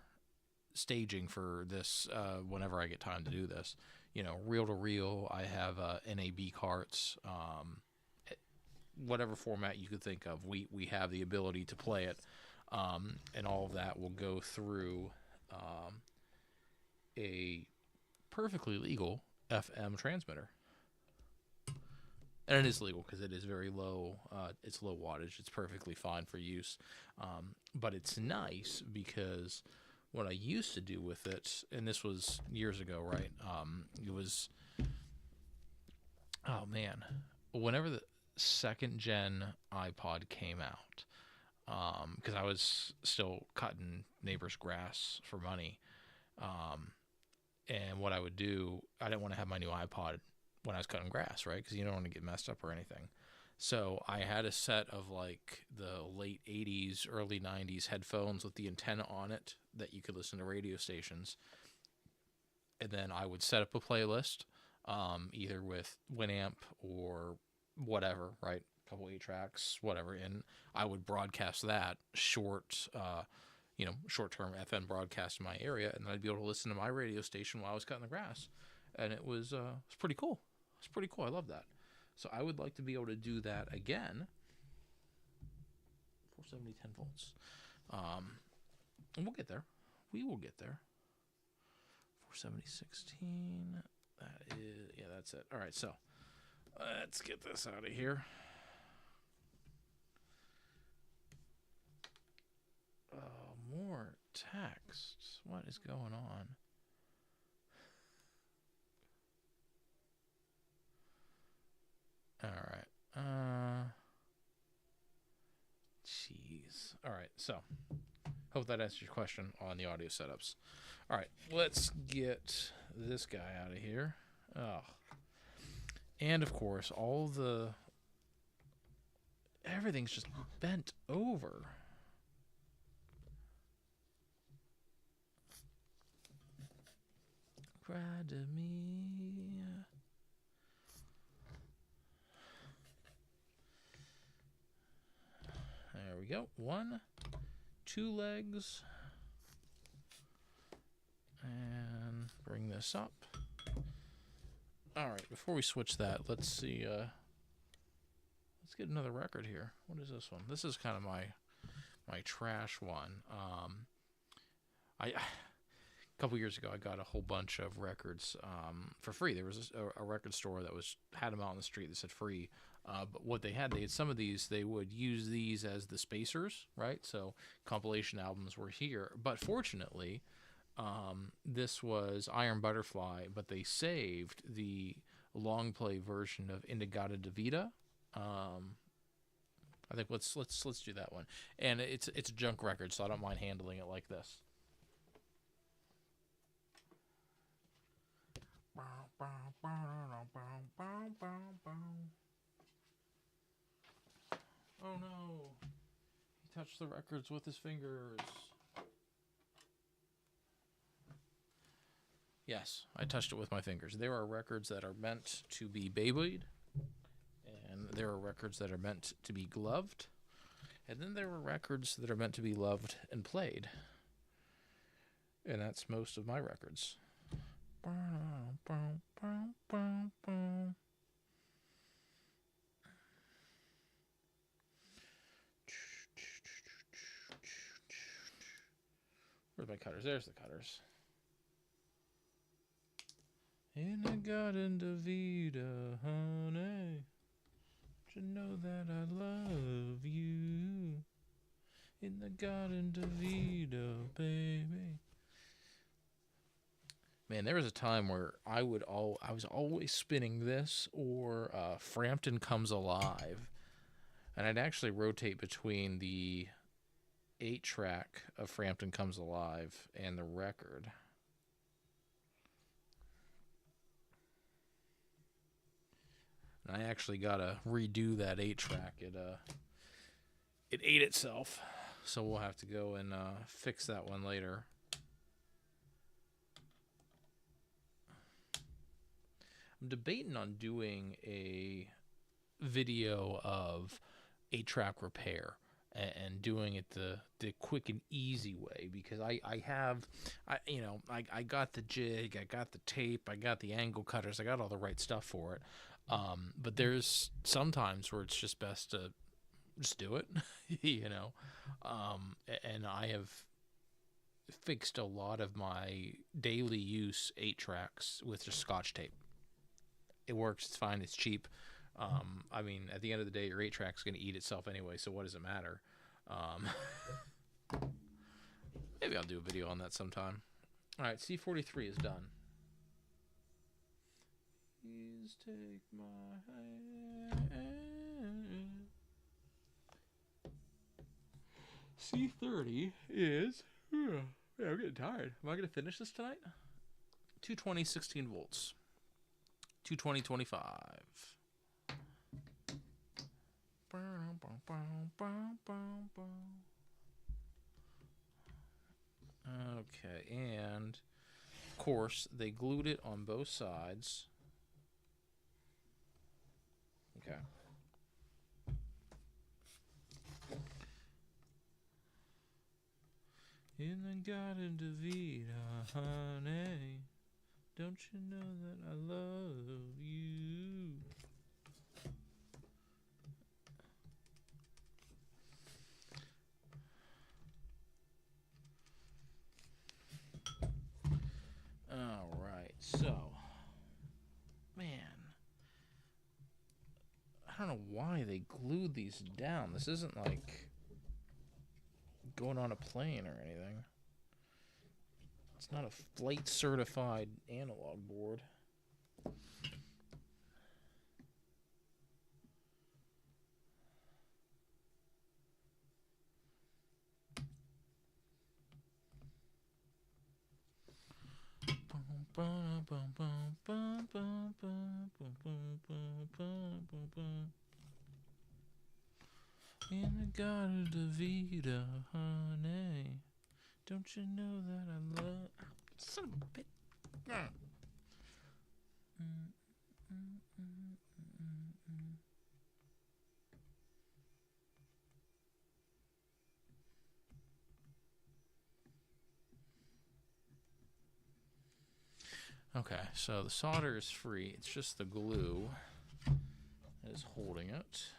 staging for this whenever I get time to do this. You know, reel to reel. I have NAB carts. Whatever format you could think of, we have the ability to play it, and all of that will go through a perfectly legal FM transmitter. And it is legal because it is very low. It's low wattage. It's perfectly fine for use. But it's nice because what I used to do with it, and this was years ago, right? It was, oh man, whenever the second gen iPod came out, because I was still cutting neighbors' grass for money. And what I would do, I didn't want to have my new iPod when I was cutting grass, right? Because you don't want to get messed up or anything. So I had a set of like the late 80s, early 90s headphones with the antenna on it that you could listen to radio stations. And then I would set up a playlist, either with Winamp or whatever, right? A couple 8 tracks, whatever. And I would broadcast that short-term FM broadcast in my area, and then I'd be able to listen to my radio station while I was cutting the grass. And it was pretty cool. It's pretty cool. I love that. So I would like to be able to do that again. 470, 10 volts. And we'll get there. We will get there. 470, 16. That is, yeah, that's it. All right, so let's get this out of here. More texts. What is going on? All right. Jeez. All right. So, hope that answers your question on the audio setups. All right. Let's get this guy out of here. Oh. And of course, everything's just bent over. Cry to me. There we go. 1, 2 legs. And bring this up. All right, before we switch that, let's see. Let's get another record here. What is this one? This is kind of my trash one. couple years ago, I got a whole bunch of records for free. There was a record store that had them out on the street that said free. But what they had some of these, they would use these as the spacers, right? So compilation albums were here. But fortunately, this was Iron Butterfly, but they saved the long play version of Indigada Davida. I think let's do that one. And it's a junk record, so I don't mind handling it like this. Oh no. He touched the records with his fingers. Yes, I touched it with my fingers. There are records that are meant to be Beyblade, and there are records that are meant to be gloved, and then there are records that are meant to be loved and played. And that's most of my records. Where's my cutters? There's the cutters. In the garden of Vida, honey, you know that I love you. In the garden of Vida, baby. Man, there was a time where I was always spinning this or Frampton Comes Alive, and I'd actually rotate between the 8-track of Frampton Comes Alive and the record. And I actually gotta redo that 8-track. It ate itself, so we'll have to go and fix that one later. I'm debating on doing a video of 8-track repair and doing it the quick and easy way, because I got the jig, I got the tape, I got the angle cutters, I got all the right stuff for it. But there's sometimes where it's just best to just do it, and I have fixed a lot of my daily use 8-tracks with just Scotch tape. It works, it's fine, it's cheap. I mean, at the end of the day, your 8-track's going to eat itself anyway, so what does it matter? Maybe I'll do a video on that sometime. All right, C43 is done. Please take my hand. C30 is... Yeah, I'm getting tired. Am I going to finish this tonight? 220, 16 volts. 220, 25. Okay, and of course they glued it on both sides. Okay. In the garden of Vida, honey, don't you know that I love you? All right, so, man, I don't know why they glued these down. This isn't like going on a plane or anything. It's not a flight certified analog board. In the garden of Vida, honey, don't you know that I love... Son of a bitch. Okay, so the solder is free. It's just the glue that is holding it.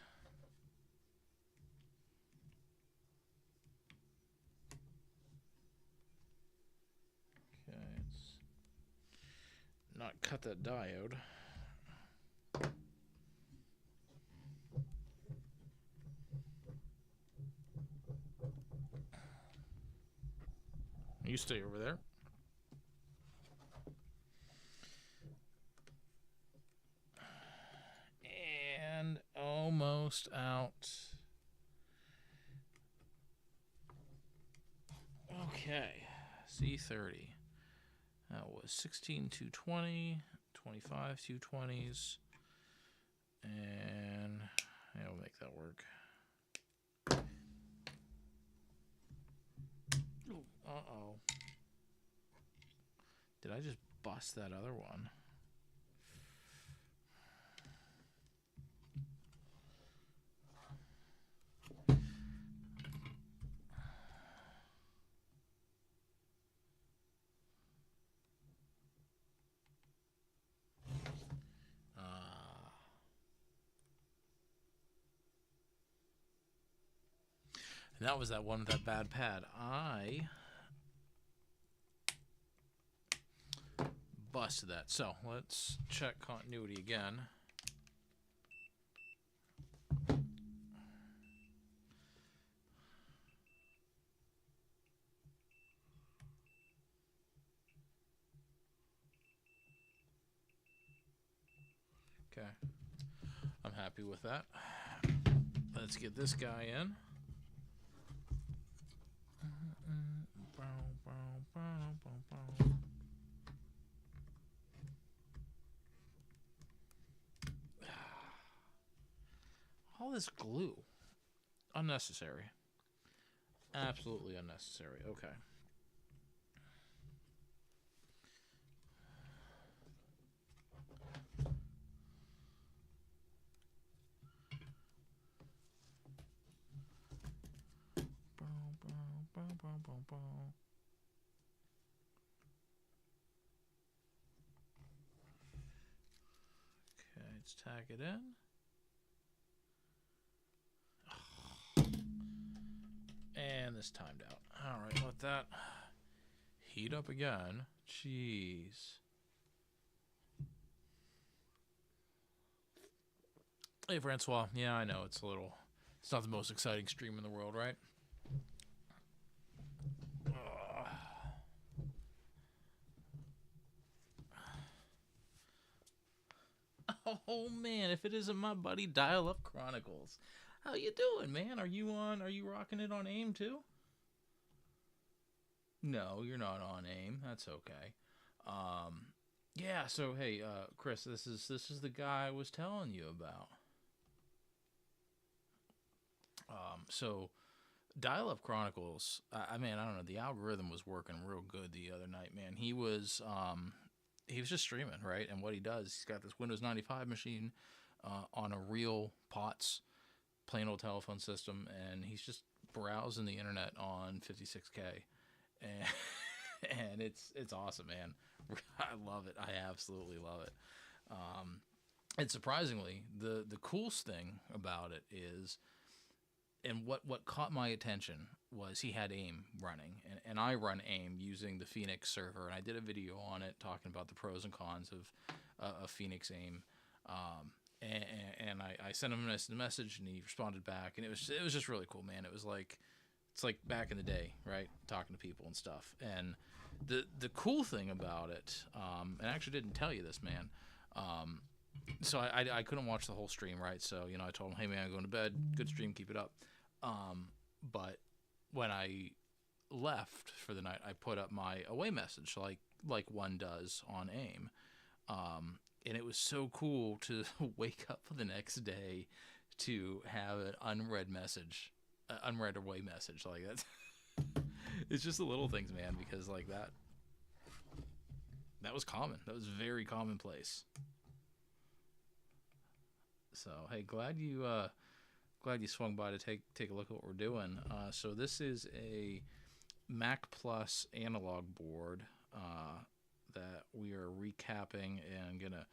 Okay. cut that diode. You stay over there. And almost out. Okay, C30. That was 16 220, 25 220s, and yeah, we'll make that work. Uh-oh. Did I just bust that other one? And that was that one with that bad pad. I busted that. So let's check continuity again. Okay, I'm happy with that. Let's get this guy in. All this glue. Unnecessary. Absolutely unnecessary. Okay. Okay, let's tag it in. And this timed out. Alright, let that heat up again. Jeez. Hey, Francois. Yeah, I know, it's not the most exciting stream in the world, right? Oh man, if it isn't my buddy Dial Up Chronicles. How you doing, man? Are you rocking it on AIM too? No, you're not on AIM. That's okay. Yeah, so hey, Chris, this is the guy I was telling you about. So Dial Up Chronicles, I mean, I don't know, the algorithm was working real good the other night, man. He was just streaming, right? And what he does, he's got this Windows 95 machine on a real POTS, plain old telephone system, and he's just browsing the internet on 56K, and it's awesome, man. I love it. I absolutely love it. And surprisingly, the coolest thing about it is, and what caught my attention was he had AIM running, and I run AIM using the Phoenix server, and I did a video on it talking about the pros and cons of Phoenix AIM. And I sent him a message, and he responded back, and it was just really cool, man. It's like back in the day, right? Talking to people and stuff. And the cool thing about it, and I actually didn't tell you this, man. So I couldn't watch the whole stream, right? So I told him, hey man, I'm going to bed. Good stream, keep it up. But when I left for the night, I put up my away message, like one does on AIM. And it was so cool to wake up the next day to have an unread message, unread away message like that. It's just the little things, man, because like that was common. That was very commonplace. So hey, glad you swung by to take a look at what we're doing. So this is a Mac Plus analog board that we are recapping and gonna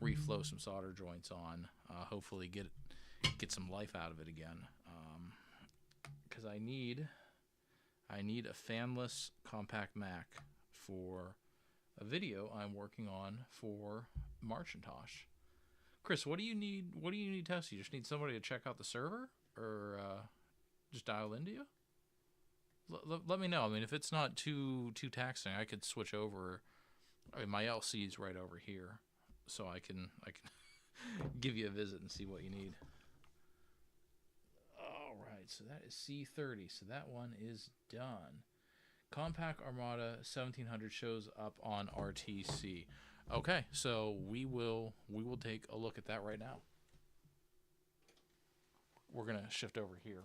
reflow some solder joints on. Hopefully get some life out of it again. Because I need a fanless compact Mac for a video I'm working on for Marcintosh. Chris, what do you need? What do you need to test? You just need somebody to check out the server, or just dial into you. Let me know. I mean, if it's not too taxing, I could switch over. I mean, my LC is right over here, so I can give you a visit and see what you need. All right, so that is C30. So that one is done. Compaq Armada 1700 shows up on RTC. Okay, so we will take a look at that right now. We're gonna shift over here.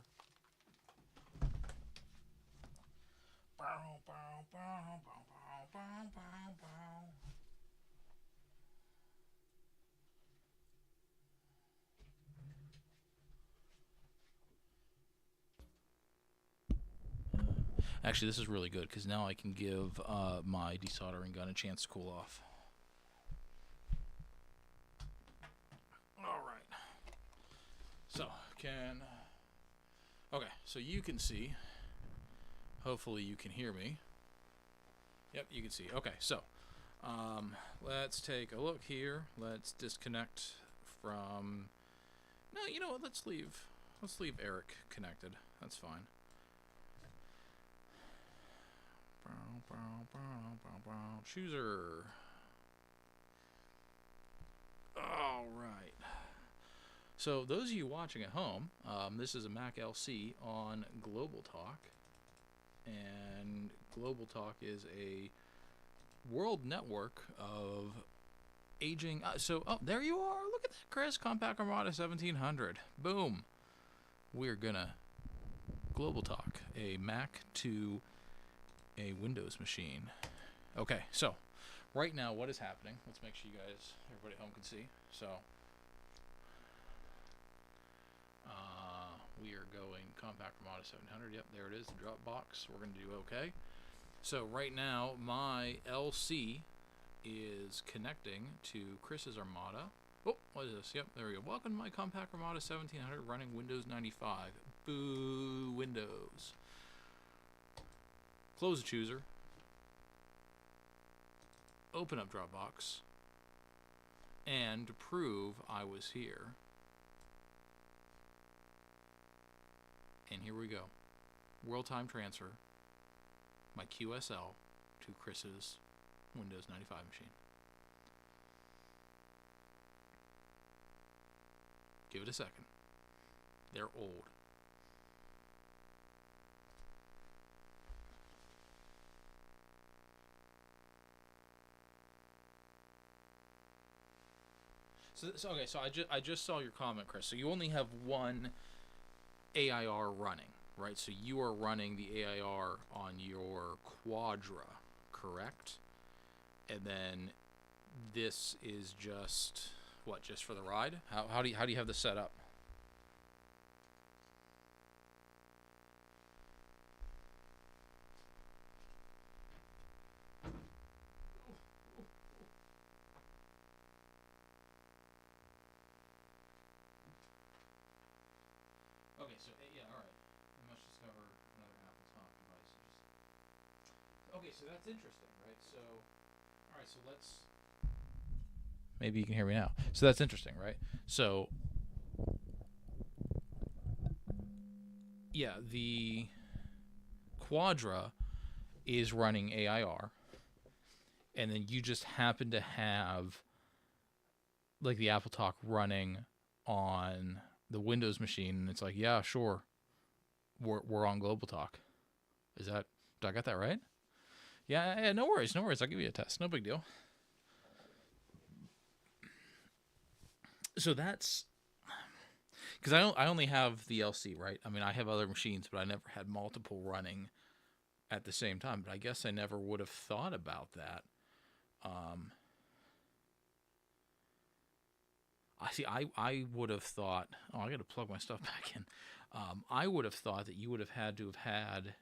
Actually, this is really good because now I can give my desoldering gun a chance to cool off. All right. So, okay, so you can see. Hopefully you can hear me. Yep, you can see. Okay, so let's take a look here. Let's disconnect from. No, you know what? Let's leave Eric connected. That's fine. Chooser. All right. So those of you watching at home, this is a Mac LC on Global Talk, and Global Talk is a world network of aging. Oh, there you are. Look at that, Chris. Compaq Armada 1700. Boom. We're gonna Global Talk a Mac to a Windows machine. Okay, so right now what is happening? Let's make sure everybody at home can see. So we are going Compaq Armada 700. Yep, there it is, the Dropbox. We're going to do okay. So right now my LC is connecting to Chris's Armada. Oh, what is this? Yep, there we go. Welcome to my Compaq Armada 1700 running Windows 95. Boo, Windows. Close the chooser. Open up Dropbox. And to prove I was here. And here we go. World time transfer. My QSL to Chris's Windows 95 machine. Give it a second. They're old. So okay, so I just saw your comment, Chris. So you only have one AIR running, right? So you are running the AIR on your Quadra, correct? And then this is just what, just for the ride? How do you have this set up? Okay, so yeah, all right. We must discover another Apple Talk device. Okay, so that's interesting, right? So, all right, so let's. Maybe you can hear me now. So that's interesting, right? So, yeah, the Quadra is running AIR, and then you just happen to have like the Apple Talk running on the Windows machine, and it's like, yeah, sure, we're on Global Talk. Did I get that right? Yeah, no worries. I'll give you a test. No big deal. So that's because I only have the LC, right? I mean, I have other machines, but I never had multiple running at the same time. But I guess I never would have thought about that. I would have thought. Oh, I got to plug my stuff back in. I would have thought that you would have had had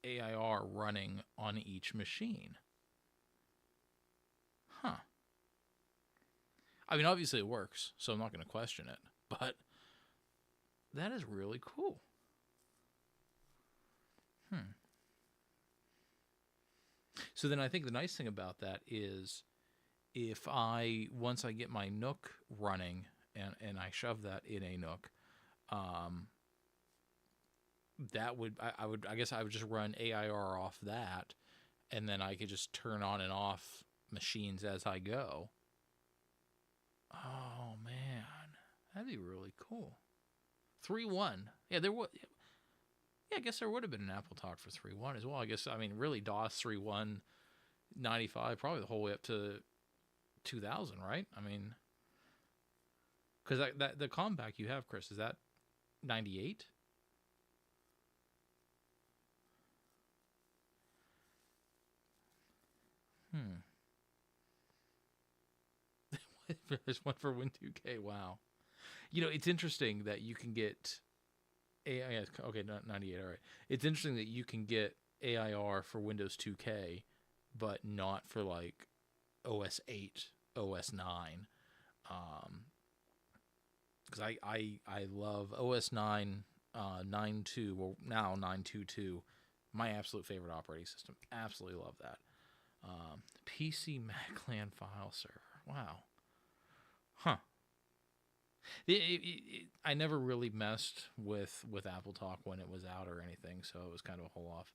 AIR running on each machine. Huh. I mean, obviously it works, so I'm not going to question it. But that is really cool. So then I think the nice thing about that is if once I get my Nook running and I shove that in a Nook, um, that would I guess I would just run AIR off that, and then I could just turn on and off machines as I go. Oh man, that'd be really cool. 3.1. Yeah, there would. Yeah, I guess there would have been an Apple Talk for 3.1 as well. I guess, I mean, really, DOS 3.1, 95, probably the whole way up to 2000, right? I mean, because that the compact you have, Chris, is that 98? Hmm. There's one for Win2K. Wow. It's interesting that you can get AI. Okay, not 98. All right. It's interesting that you can get AIR for Windows 2K, but not for like OS 8, OS 9. Because I love OS 9, 9.2, well, now 9.2.2. My absolute favorite operating system. Absolutely love that. PC MacLan file server. Wow. Huh. I never really messed with Apple Talk when it was out or anything, so it was kind of a whole off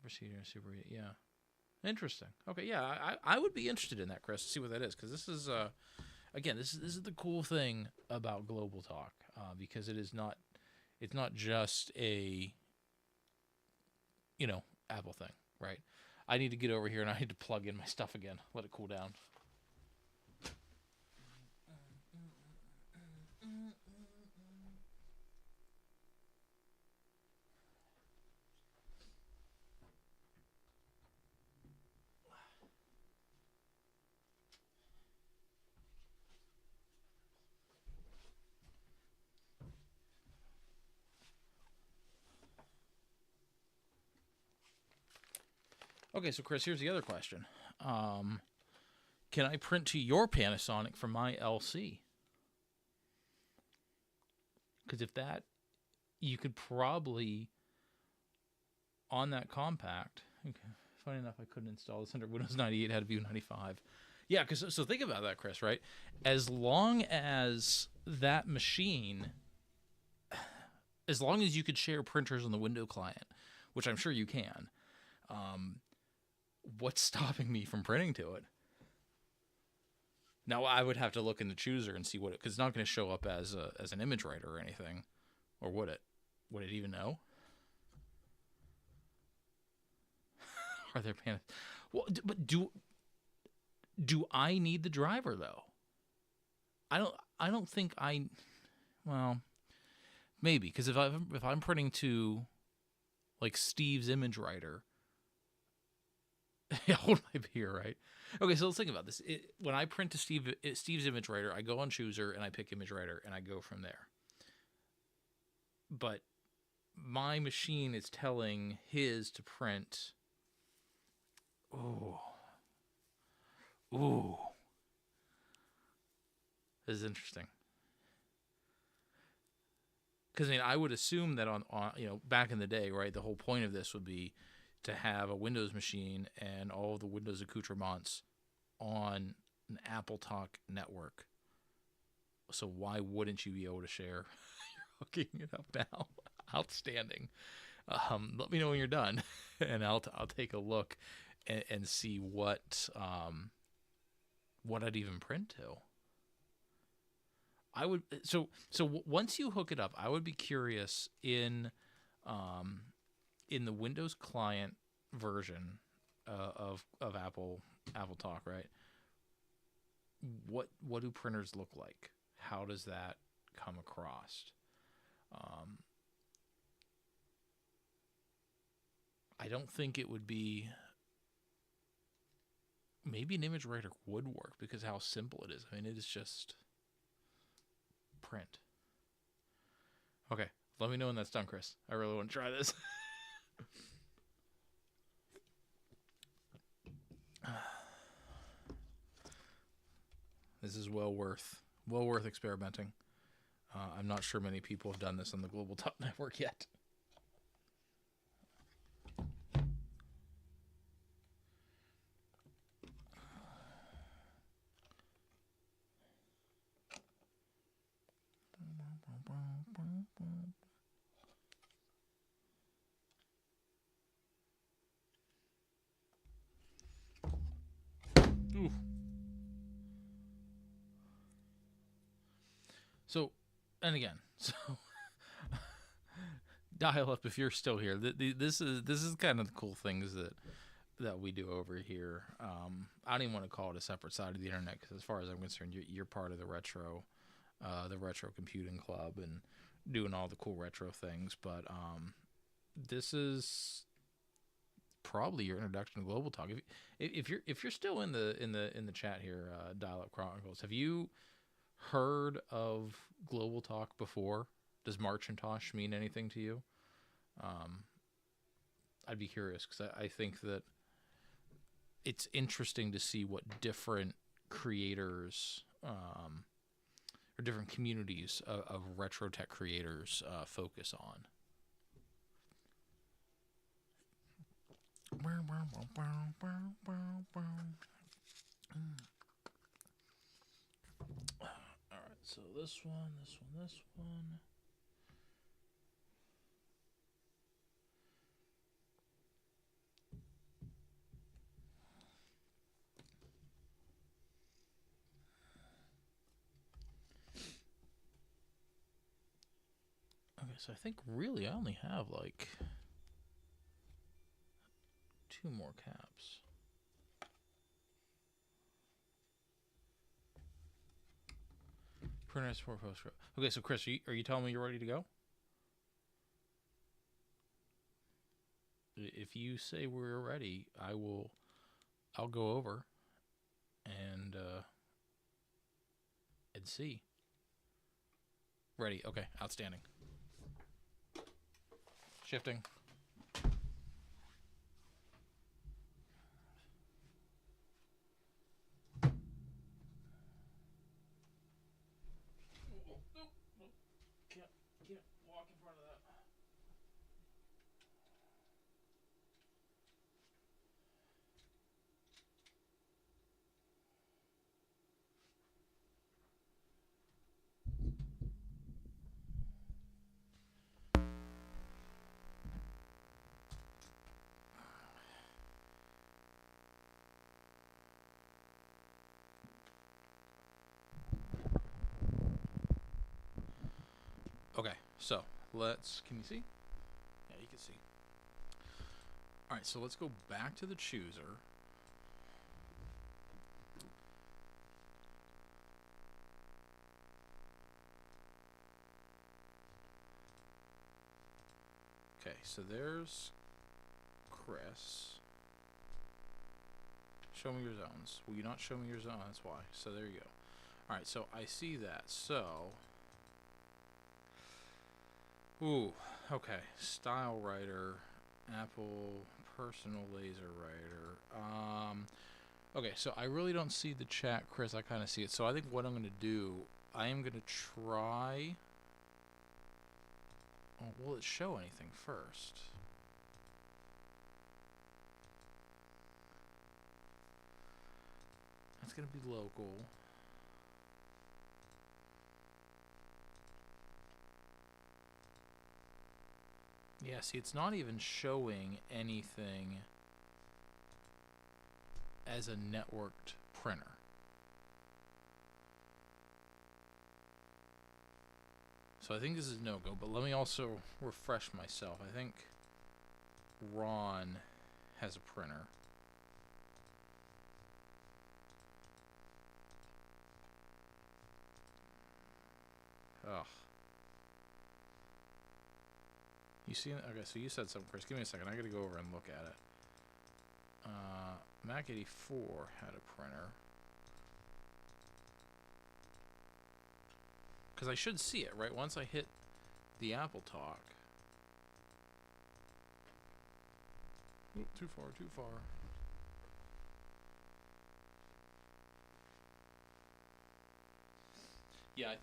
procedure. Super, yeah, interesting. Okay, yeah, I would be interested in that, Chris, to see what that is, because this is again, this is the cool thing about Global Talk, because it's not just a Apple thing, right? I need to get over here and I need to plug in my stuff again, let it cool down. Okay, so Chris, here's the other question. Can I print to your Panasonic from my LC? Because if that, you could probably, on that compact, okay, funny enough, I couldn't install this under Windows 98, had to be 95. Yeah, because so think about that, Chris, right? As long as that machine, as long as you could share printers on the Windows client, which I'm sure you can, what's stopping me from printing to it? Now, I would have to look in the chooser and see what it, because it's not going to show up as an image writer or anything. Or would it? Would it even know? Are there Well, but do I need the driver though? I don't think I. Well, maybe, because if I'm printing to like Steve's image writer, hold my beer, right? Okay, so let's think about this. When I print to Steve's image writer, I go on Chooser and I pick image writer and I go from there. But my machine is telling his to print. Ooh. This is interesting. Because I would assume that on back in the day, right, the whole point of this would be to have a Windows machine and all of the Windows accoutrements on an Apple Talk network. So why wouldn't you be able to share? You're hooking it up now. Outstanding. Let me know when you're done, and I'll take a look and see what I'd even print to. I would so once you hook it up, I would be curious in the Windows client version of Apple Talk, right? What do printers look like? How does that come across? I don't think it would be. Maybe an image writer would work because of how simple it is. I mean, it is just print. Okay, let me know when that's done, Chris. I really want to try this. This is well worth experimenting. I'm not sure many people have done this on the Global Talk Network yet. So, and again, so dial up if you're still here. This is kind of the cool things that we do over here. I don't even want to call it a separate side of the internet because, as far as I'm concerned, you're part of the retro computing club and doing all the cool retro things. But this is probably your introduction to Global Talk. If you're still in the chat here, Dial Up Chronicles, have you heard of Global Talk before? Does Marcintosh mean anything to you? I'd be curious because I think that it's interesting to see what different creators or different communities of retro tech creators focus on. All right, so this one. Okay, so I think really I only have like 2 more caps. Printer support PostScript. Okay, so Chris, are you telling me you're ready to go? If you say we're ready, I'll go over and see. Ready. Okay, outstanding. Shifting. Can't walk in front of that. Okay, so can you see? Yeah, you can see. All right, so let's go back to the chooser. Okay, so there's Chris. Show me your zones. Will you not show me your zone? That's why. So there you go. All right, so I see that. So, ooh, okay. Style writer, Apple personal laser writer. Okay, so I really don't see the chat, Chris. I kind of see it. So I think what I'm going to do, I am going to try. Oh, will it show anything first? That's going to be local. Yeah, see, it's not even showing anything as a networked printer. So I think this is no-go, but let me also refresh myself. I think Ron has a printer. Ugh. You see it? Okay, so you said something, Chris. Give me a second. I gotta go over and look at it. Mac 84 had a printer. Because I should see it, right? Once I hit the Apple Talk. Oop, too far, too far. Yeah, I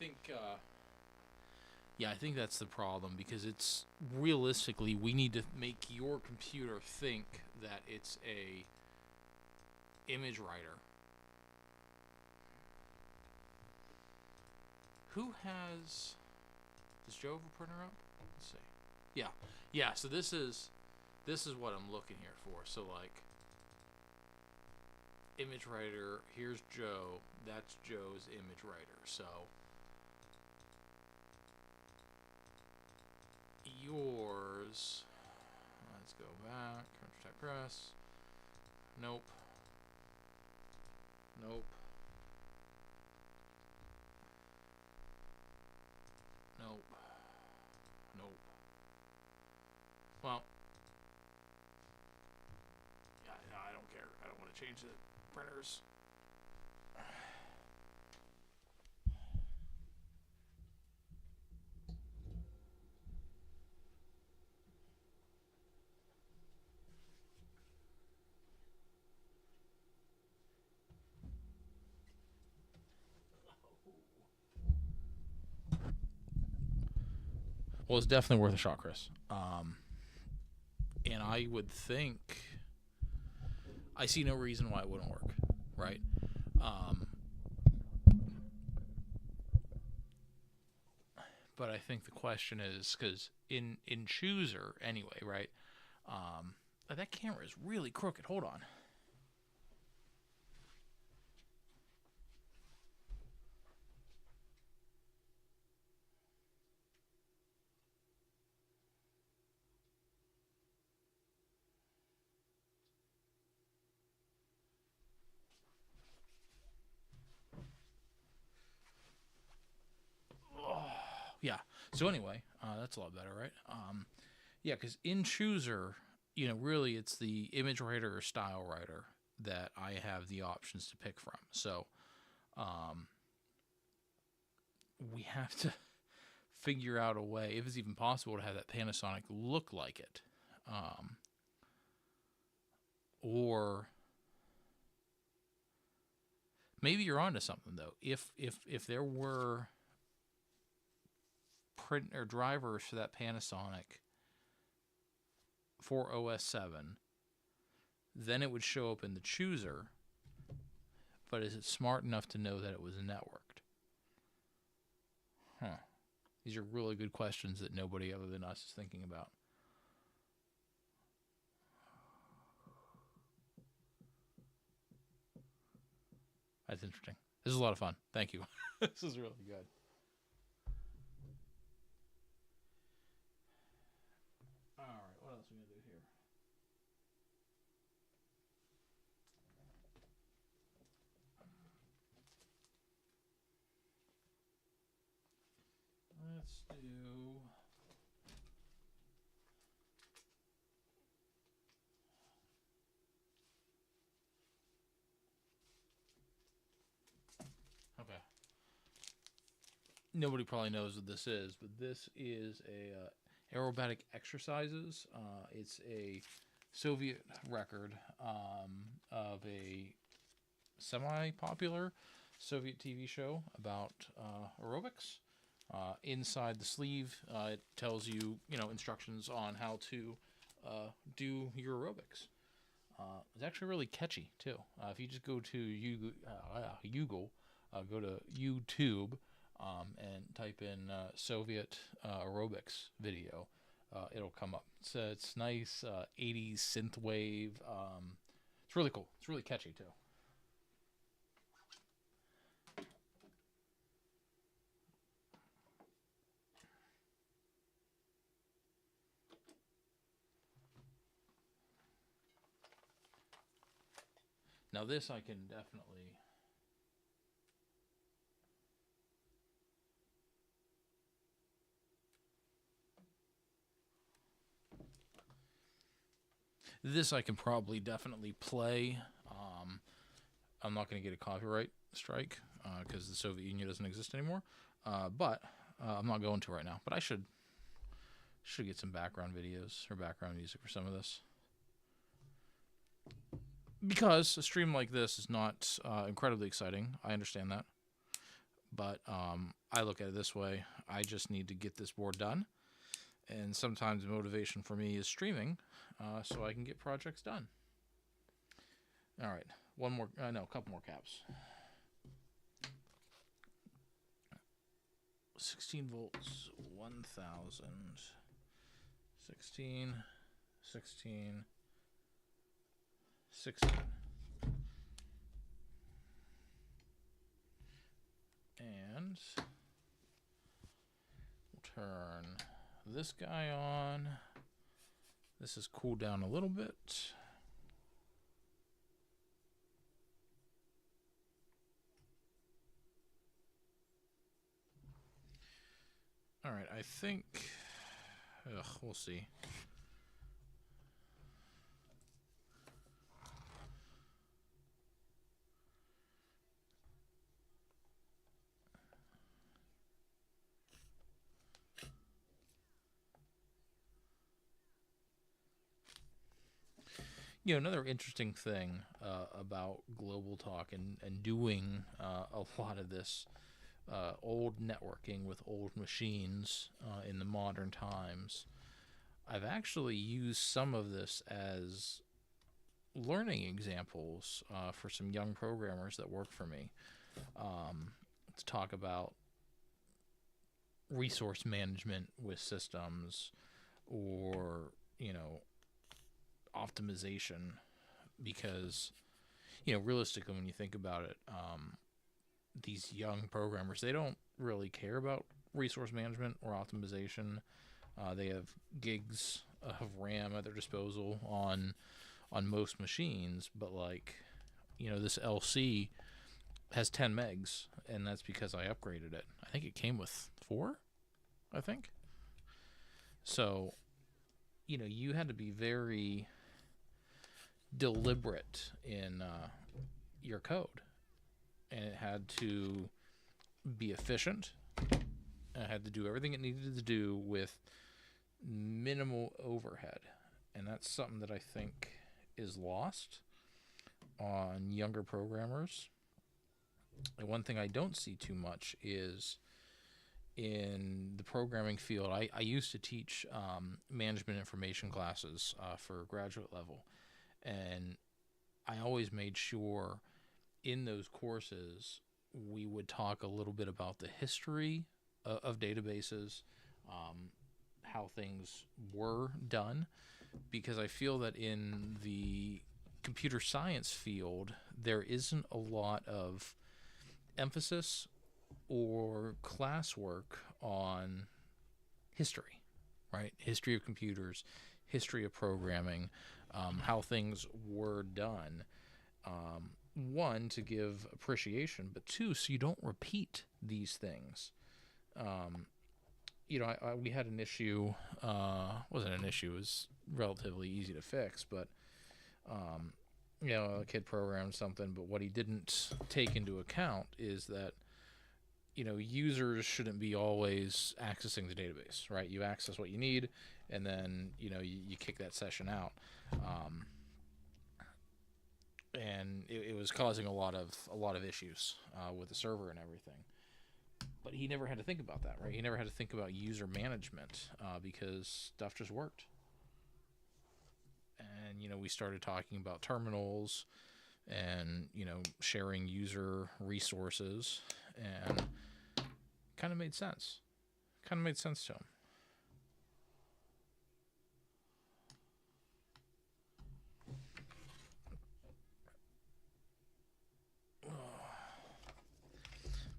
think that's the problem, because it's realistically we need to make your computer think that it's a image writer. Does Joe have a printer up? Let's see. Yeah, so this is what I'm looking here for. So like image writer, here's Joe, that's Joe's image writer. So Press. Nope. Nope. Nope. Nope. Well, yeah, I don't care. I don't want to change the printers. Well, it's definitely worth a shot, Chris. And I would think I see no reason why it wouldn't work, right? But I think the question is because in Chooser anyway, right? That camera is really crooked. Hold on. Yeah. So anyway, that's a lot better, right? Yeah, because in Chooser, really it's the image writer or style writer that I have the options to pick from. So we have to figure out a way, if it's even possible, to have that Panasonic look like it. Or maybe you're onto something though. If there were print or drivers for that Panasonic for OS 7, then it would show up in the Chooser. But is it smart enough to know that it was networked? Huh. These are really good questions that nobody other than us is thinking about. That's interesting. This is a lot of fun. Thank you. This is really good. All right, what else are we gonna do here? Let's do. Okay. Nobody probably knows what this is, but this is a aerobatic exercises. It's a Soviet record of a semi-popular Soviet TV show about aerobics. Inside the sleeve, it tells you, instructions on how to do your aerobics. It's actually really catchy too. If you just go to go to YouTube and type in Soviet aerobics video, it'll come up. It's nice 80s synthwave. It's really cool. It's really catchy too. Now this I can definitely. This I can probably definitely play. I'm not going to get a copyright strike because the Soviet Union doesn't exist anymore. But I'm not going to right now. But I should get some background videos or background music for some of this. Because a stream like this is not incredibly exciting. I understand that. But I look at it this way. I just need to get this board done. And sometimes motivation for me is streaming so I can get projects done. All right. One more. No, a couple more caps. 16 volts, 1000. 16, 16, 16. And we'll turn this guy on. This is cooled down a little bit. All right, I think. We'll see. Another interesting thing about Global Talk and doing a lot of this old networking with old machines in the modern times, I've actually used some of this as learning examples for some young programmers that work for me, to talk about resource management with systems, or optimization, because realistically, when you think about it, these young programmers, they don't really care about resource management or optimization. They have gigs of RAM at their disposal on most machines, but this LC has 10 megs, and that's because I upgraded it. I think it came with 4, I think. So, you had to be very deliberate in your code, and it had to be efficient. It had to do everything it needed to do with minimal overhead, and that's something that I think is lost on younger programmers. And one thing I don't see too much is in the programming field. I used to teach management information classes for graduate level, and I always made sure in those courses we would talk a little bit about the history of databases, how things were done, because I feel that in the computer science field there isn't a lot of emphasis or classwork on history, right? History of computers, history of programming, how things were done. One, to give appreciation, but two, so you don't repeat these things. We had an issue. Wasn't an issue. It was relatively easy to fix, but a kid programmed something, but what he didn't take into account is that users shouldn't be always accessing the database, right? You access what you need, and then you kick that session out, and it was causing a lot of issues with the server and everything. But he never had to think about that, right? He never had to think about user management because stuff just worked. And we started talking about terminals and sharing user resources, and kind of made sense. Kind of made sense to him.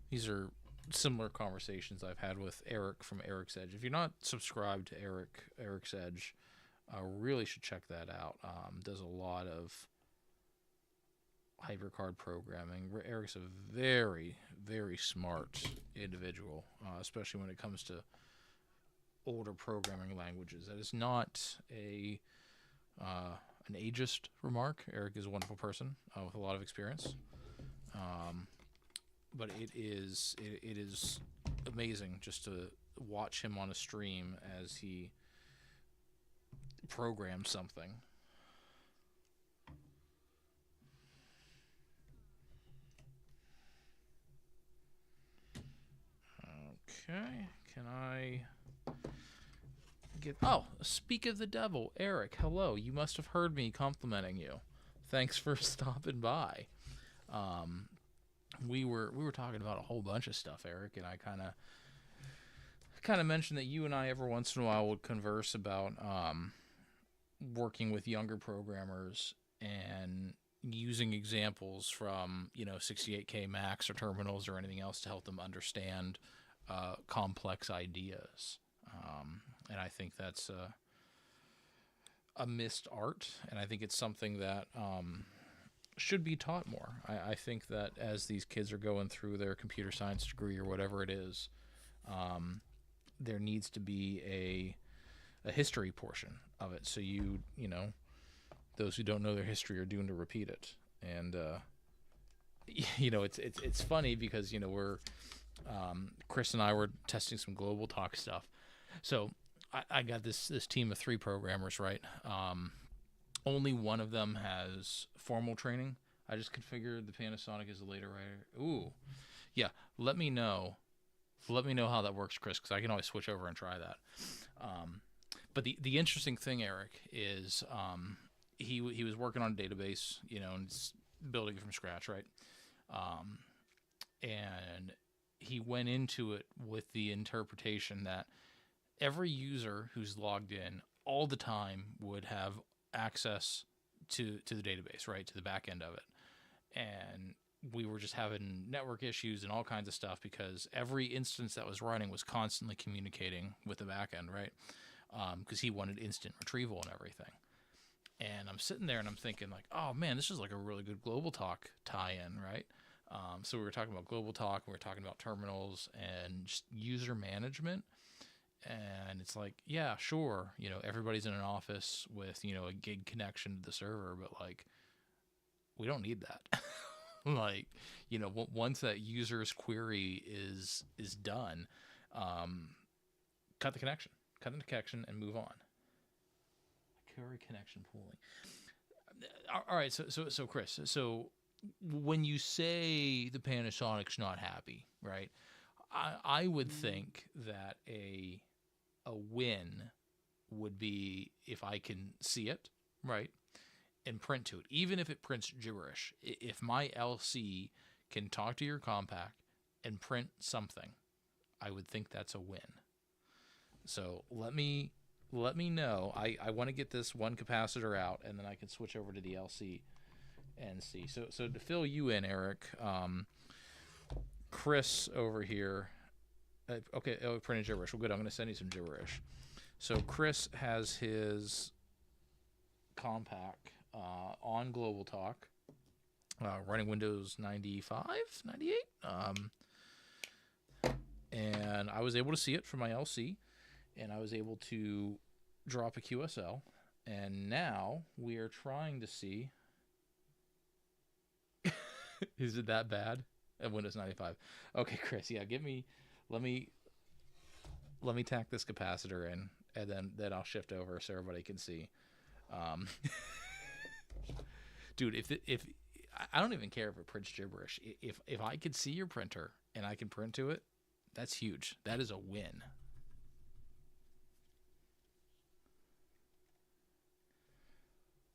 These are similar conversations I've had with Eric from Eric's Edge. If you're not subscribed to Eric's Edge, really should check that out. Does a lot of HyperCard programming. Eric's a very, very smart individual, especially when it comes to older programming languages. That is not an ageist remark. Eric is a wonderful person with a lot of experience. But it is amazing just to watch him on a stream as he programs something. Okay, can I get... Oh, speak of the devil, Eric, hello. You must have heard me complimenting you. Thanks for stopping by. We were talking about a whole bunch of stuff, Eric, and I kind of mentioned that you and I every once in a while would converse about working with younger programmers and using examples from 68K Max or terminals or anything else to help them understand complex ideas. And I think that's a missed art, and I think it's something that should be taught more. I think that as these kids are going through their computer science degree or whatever it is, there needs to be a history portion of it. So you know, those who don't know their history are doomed to repeat it. And you know, it's funny because, you know, we're Chris and I were testing some Global Talk stuff. So I got this team of 3 programmers, right? Only one of them has formal training. I just configured the Panasonic as a later writer. Ooh, yeah. Let me know how that works, Chris, because I can always switch over and try that. But the interesting thing, Eric, is he was working on a database, you know, and building it from scratch, right? And he went into it with the interpretation that every user who's logged in all the time would have access to the database, right, to the back end of it. And we were just having network issues and all kinds of stuff because every instance that was running was constantly communicating with the back end, right? Because he wanted instant retrieval and everything. And I'm sitting there and I'm thinking like, oh man, this is like a really good Global Talk tie-in, right? So we were talking about Global Talk, we were talking about terminals and just user management. And it's like, yeah, sure, you know, everybody's in an office with, you know, a gig connection to the server, but like, we don't need that. Like, you know, once that user's query is done, cut the connection, and move on. Query connection pooling. All right, so Chris, so when you say the Panasonic's not happy, right? I would think that a win would be if I can see it, right, and print to it, even if it prints gibberish. If my LC can talk to your Compaq and print something, I would think that's a win. So let me know. I want to get this one capacitor out, and then I can switch over to the LC and see. So to fill you in, Eric, Chris over here. Okay, printed gibberish. Well, good. I'm going to send you some gibberish. So Chris has his Compaq on Global Talk, running Windows 95, 98. And I was able to see it from my LC, and I was able to drop a QSL. And now we are trying to see. Is it that bad at Windows 95? Okay, Chris. Yeah, let me tack this capacitor in, and then I'll shift over so everybody can see. Dude, if I don't even care if it prints gibberish. If I could see your printer and I can print to it, that's huge. That is a win.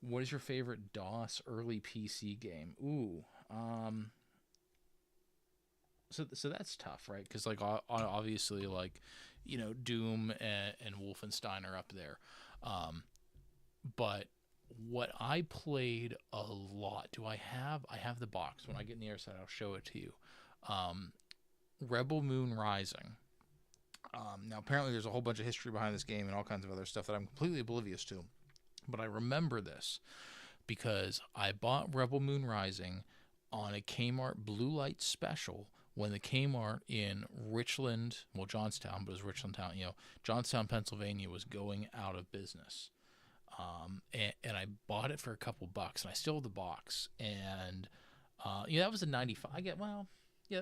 What is your favorite DOS early PC game? Ooh, so that's tough, right? Because like obviously, like, you know, Doom and Wolfenstein are up there, but what I played a lot. I have the box. When I get in the air side, I'll show it to you. Rebel Moon Rising. Now apparently there's a whole bunch of history behind this game and all kinds of other stuff that I'm completely oblivious to, but I remember this because I bought Rebel Moon Rising on a Kmart Blue Light special when the Kmart in Richland, well, Johnstown, but it was Richland Town, you know, Johnstown, Pennsylvania was going out of business. And I bought it for a couple bucks, and I still have the box. And yeah, that was a 95. That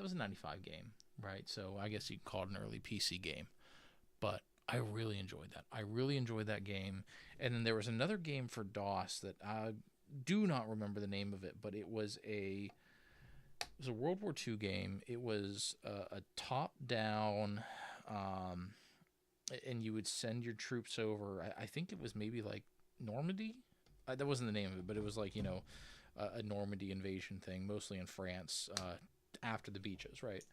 was a 95 game, right? So I guess you'd call it an early PC game. But I really enjoyed that. I really enjoyed that game. And then there was another game for DOS that I do not remember the name of it, but it was a World War II game. It was a top-down, and you would send your troops over. I think it was maybe like Normandy. That wasn't the name of it, but it was like, you know, a Normandy invasion thing, mostly in France, after the beaches, right?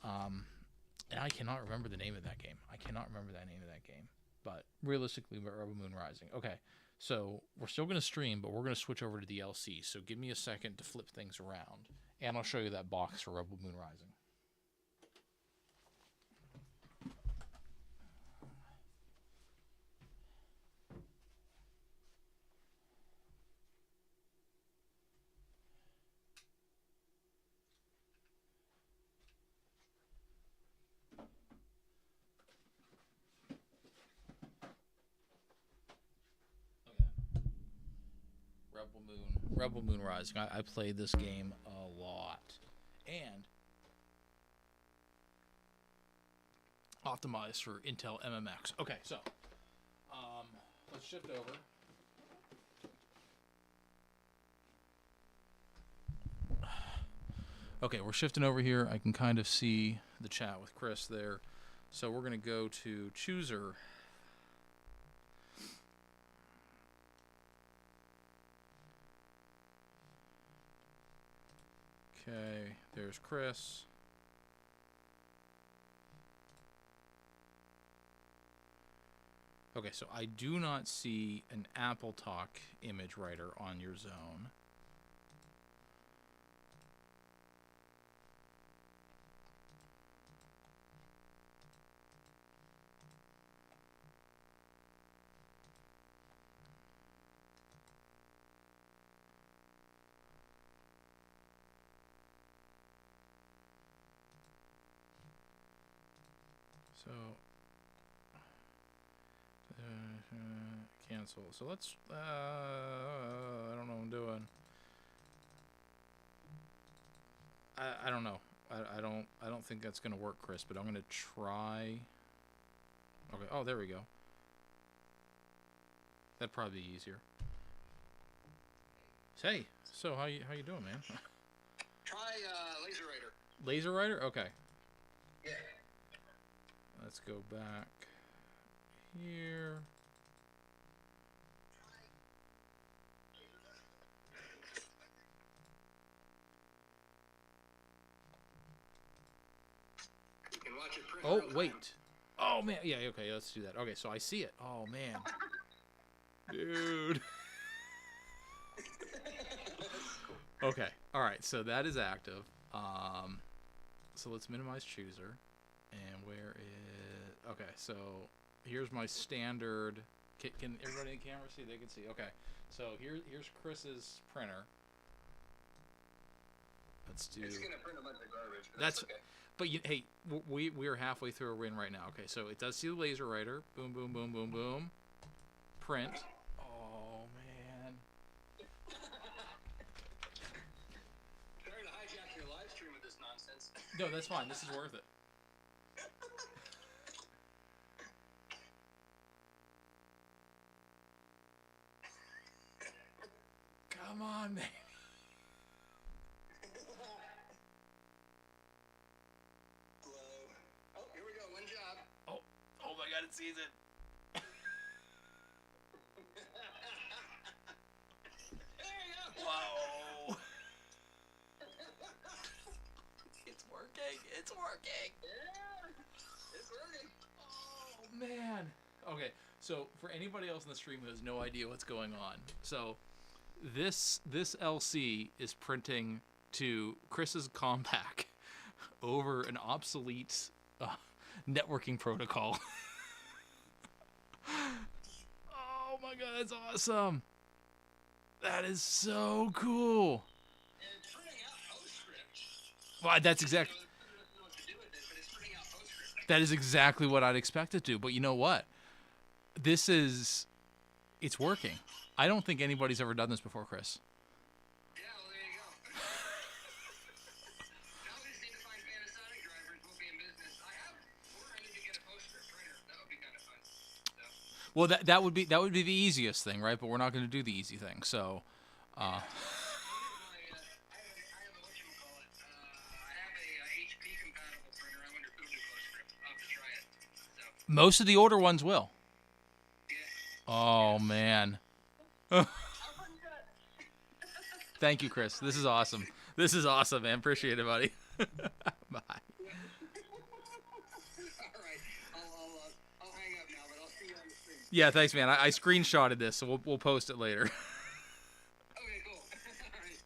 And I cannot remember the name of that game. But realistically, Rebel Moon Rising. Okay, so we're still going to stream, but we're going to switch over to the LC. So give me a second to flip things around, and I'll show you that box for Rebel Moon Rising. Rebel Moon Rising. I played this game a lot, and optimized for Intel MMX. Okay, so let's shift over. Okay, we're shifting over here. I can kind of see the chat with Chris there. So we're going to go to Chooser. Okay, there's Chris. Okay, so I do not see an AppleTalk image writer on your zone. So, cancel. So let's, I don't know what I'm doing. I don't know. I don't think that's going to work, Chris, but I'm going to try. Okay. Oh, there we go. That'd probably be easier. Hey, so how you doing, man? Try Laser Rider. Laser Rider? Okay. Yeah. Let's go back here. You can watch it print. Oh, wait. Oh, man. Yeah, okay, let's do that. Okay, so I see it. Oh, man. Dude. Okay. All right, so that is active. So let's minimize Chooser. And where is... Okay, so here's my standard... Can everybody in the camera see? They can see. Okay, so here's Chris's printer. Let's do... It's going to print a bunch of garbage, but that's okay. But hey, we are halfway through a win right now. Okay, so it does see the Laser Rider. Boom, boom, boom, boom, boom. Print. Oh, man. Sorry to hijack your live stream with this nonsense. No, that's fine. This is worth it. Come on, man. Oh, here we go. One job. Oh my God, it sees it. There you go. Whoa. It's working. It's working. Yeah. It's working. Oh, man. Okay, so for anybody else in the stream who has no idea what's going on, so this LC is printing to Chris's Compaq over an obsolete networking protocol. Oh my God, that's awesome. That is so cool. And it's printing out PostScript. Well, that's exactly... I don't know what to do with it, but it's printing out PostScript. That is exactly what I'd expect it to. But you know what? It's working. I don't think anybody's ever done this before, Chris. Yeah, well, there you go. Now we just need to find Panasonic drivers. We'll be in business. I need to get a PostScript printer. That would be kind of fun. So. Well, that would be the easiest thing, right? But we're not going to do the easy thing. So, I have a whatchamacallit. I have a HP compatible printer. I wonder if it'll do PostScript. I'll have to try it. So. most of the older ones will. Yeah. Oh man. Thank you, Chris. This is awesome. This is awesome, man. Appreciate it, buddy. Bye. All right. I'll hang up now, but I'll see you on the stream. Yeah, thanks, man. I screenshotted this, so we'll post it later. Okay, cool. All right.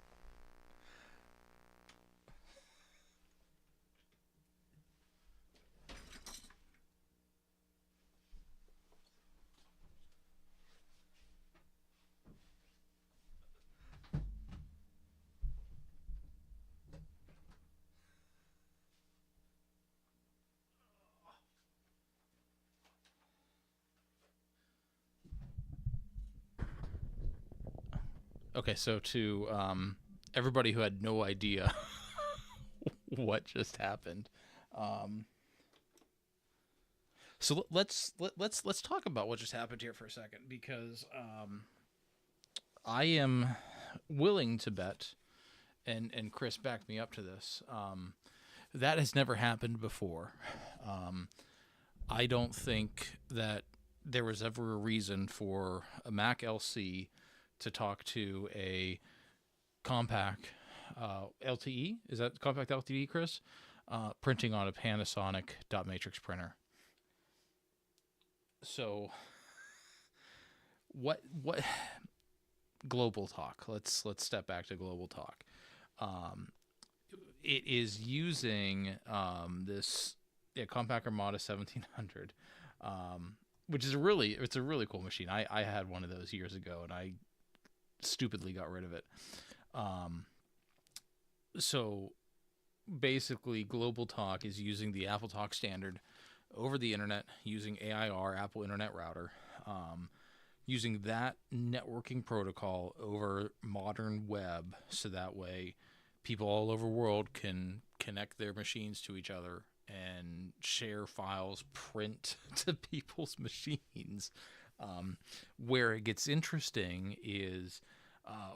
Okay, so to everybody who had no idea what just happened, um, so let's talk about what just happened here for a second, because I am willing to bet, and Chris backed me up to this. That has never happened before. I don't think that there was ever a reason for a Mac LC to talk to a compact LTE. Is that compact LTE, Chris? Printing on a Panasonic dot matrix printer. So what global talk? Let's step back to global talk. It is using this Compaq Armada 1700, which is it's a really cool machine. I had one of those years ago, and I stupidly got rid of it. So basically, Global Talk is using the Apple Talk standard over the internet, using AIR, Apple Internet Router, using that networking protocol over modern web, so that way people all over the world can connect their machines to each other and share files, print to people's machines. Where it gets interesting is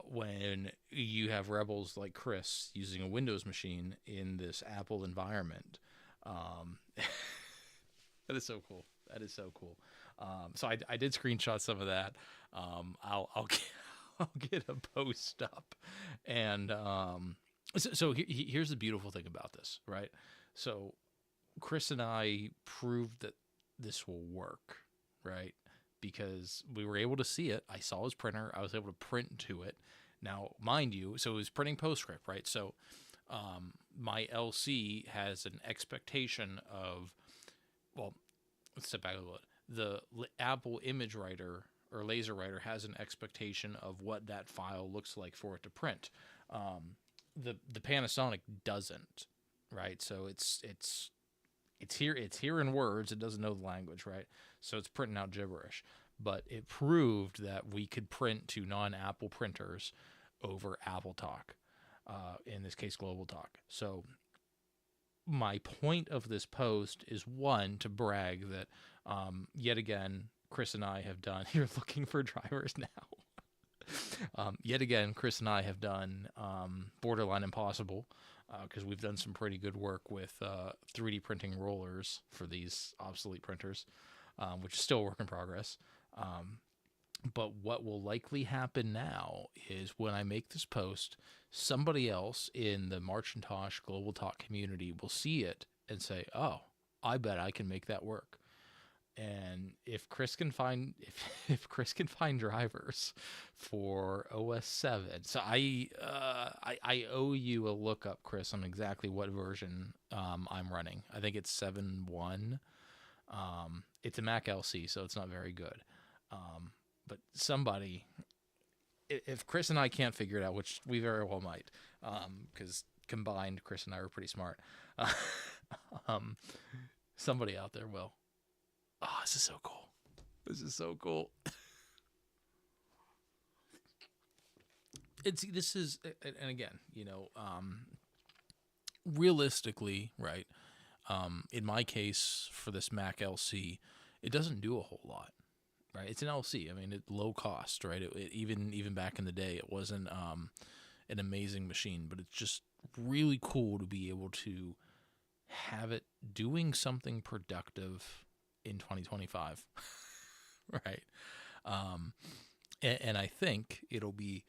when you have rebels like Chris using a Windows machine in this Apple environment. That is so cool. That is so cool. So I did screenshot some of that. I'll get a post up, and so here's the beautiful thing about this, right? So Chris and I proved that this will work, right? Because we were able to see it. I saw his printer. I was able to print to it. Now, mind you, so it was printing PostScript, right? So my LC has an expectation of, well, let's step back a little bit. The Apple Image Writer or Laser Writer has an expectation of what that file looks like for it to print. The Panasonic doesn't, right? So it's here in words. It doesn't know the language, right? So it's printing out gibberish. But it proved that we could print to non-Apple printers over Apple Talk, in this case, Global Talk. So my point of this post is, one, to brag that yet again, Chris and I have done, you're looking for drivers now. Yet again, Chris and I have done borderline impossible, because we've done some pretty good work with 3D printing rollers for these obsolete printers, which is still a work in progress. But what will likely happen now is, when I make this post, somebody else in the Marcintosh Global Talk community will see it and say, "Oh, I bet I can make that work." And if Chris can find if Chris can find drivers for OS 7, so I owe you a lookup, Chris, on exactly what version I'm running. I think it's 7.1. It's a Mac LC, so it's not very good. But somebody, if Chris and I can't figure it out, which we very well might, because combined, Chris and I are pretty smart, somebody out there will. Oh, this is so cool. This is so cool. And again, realistically, right? In my case, for this Mac LC, it doesn't do a whole lot, right? It's an LC. I mean, it's low cost, right? Even back in the day, it wasn't an amazing machine, but it's just really cool to be able to have it doing something productive in 2025, right? And I think it'll be,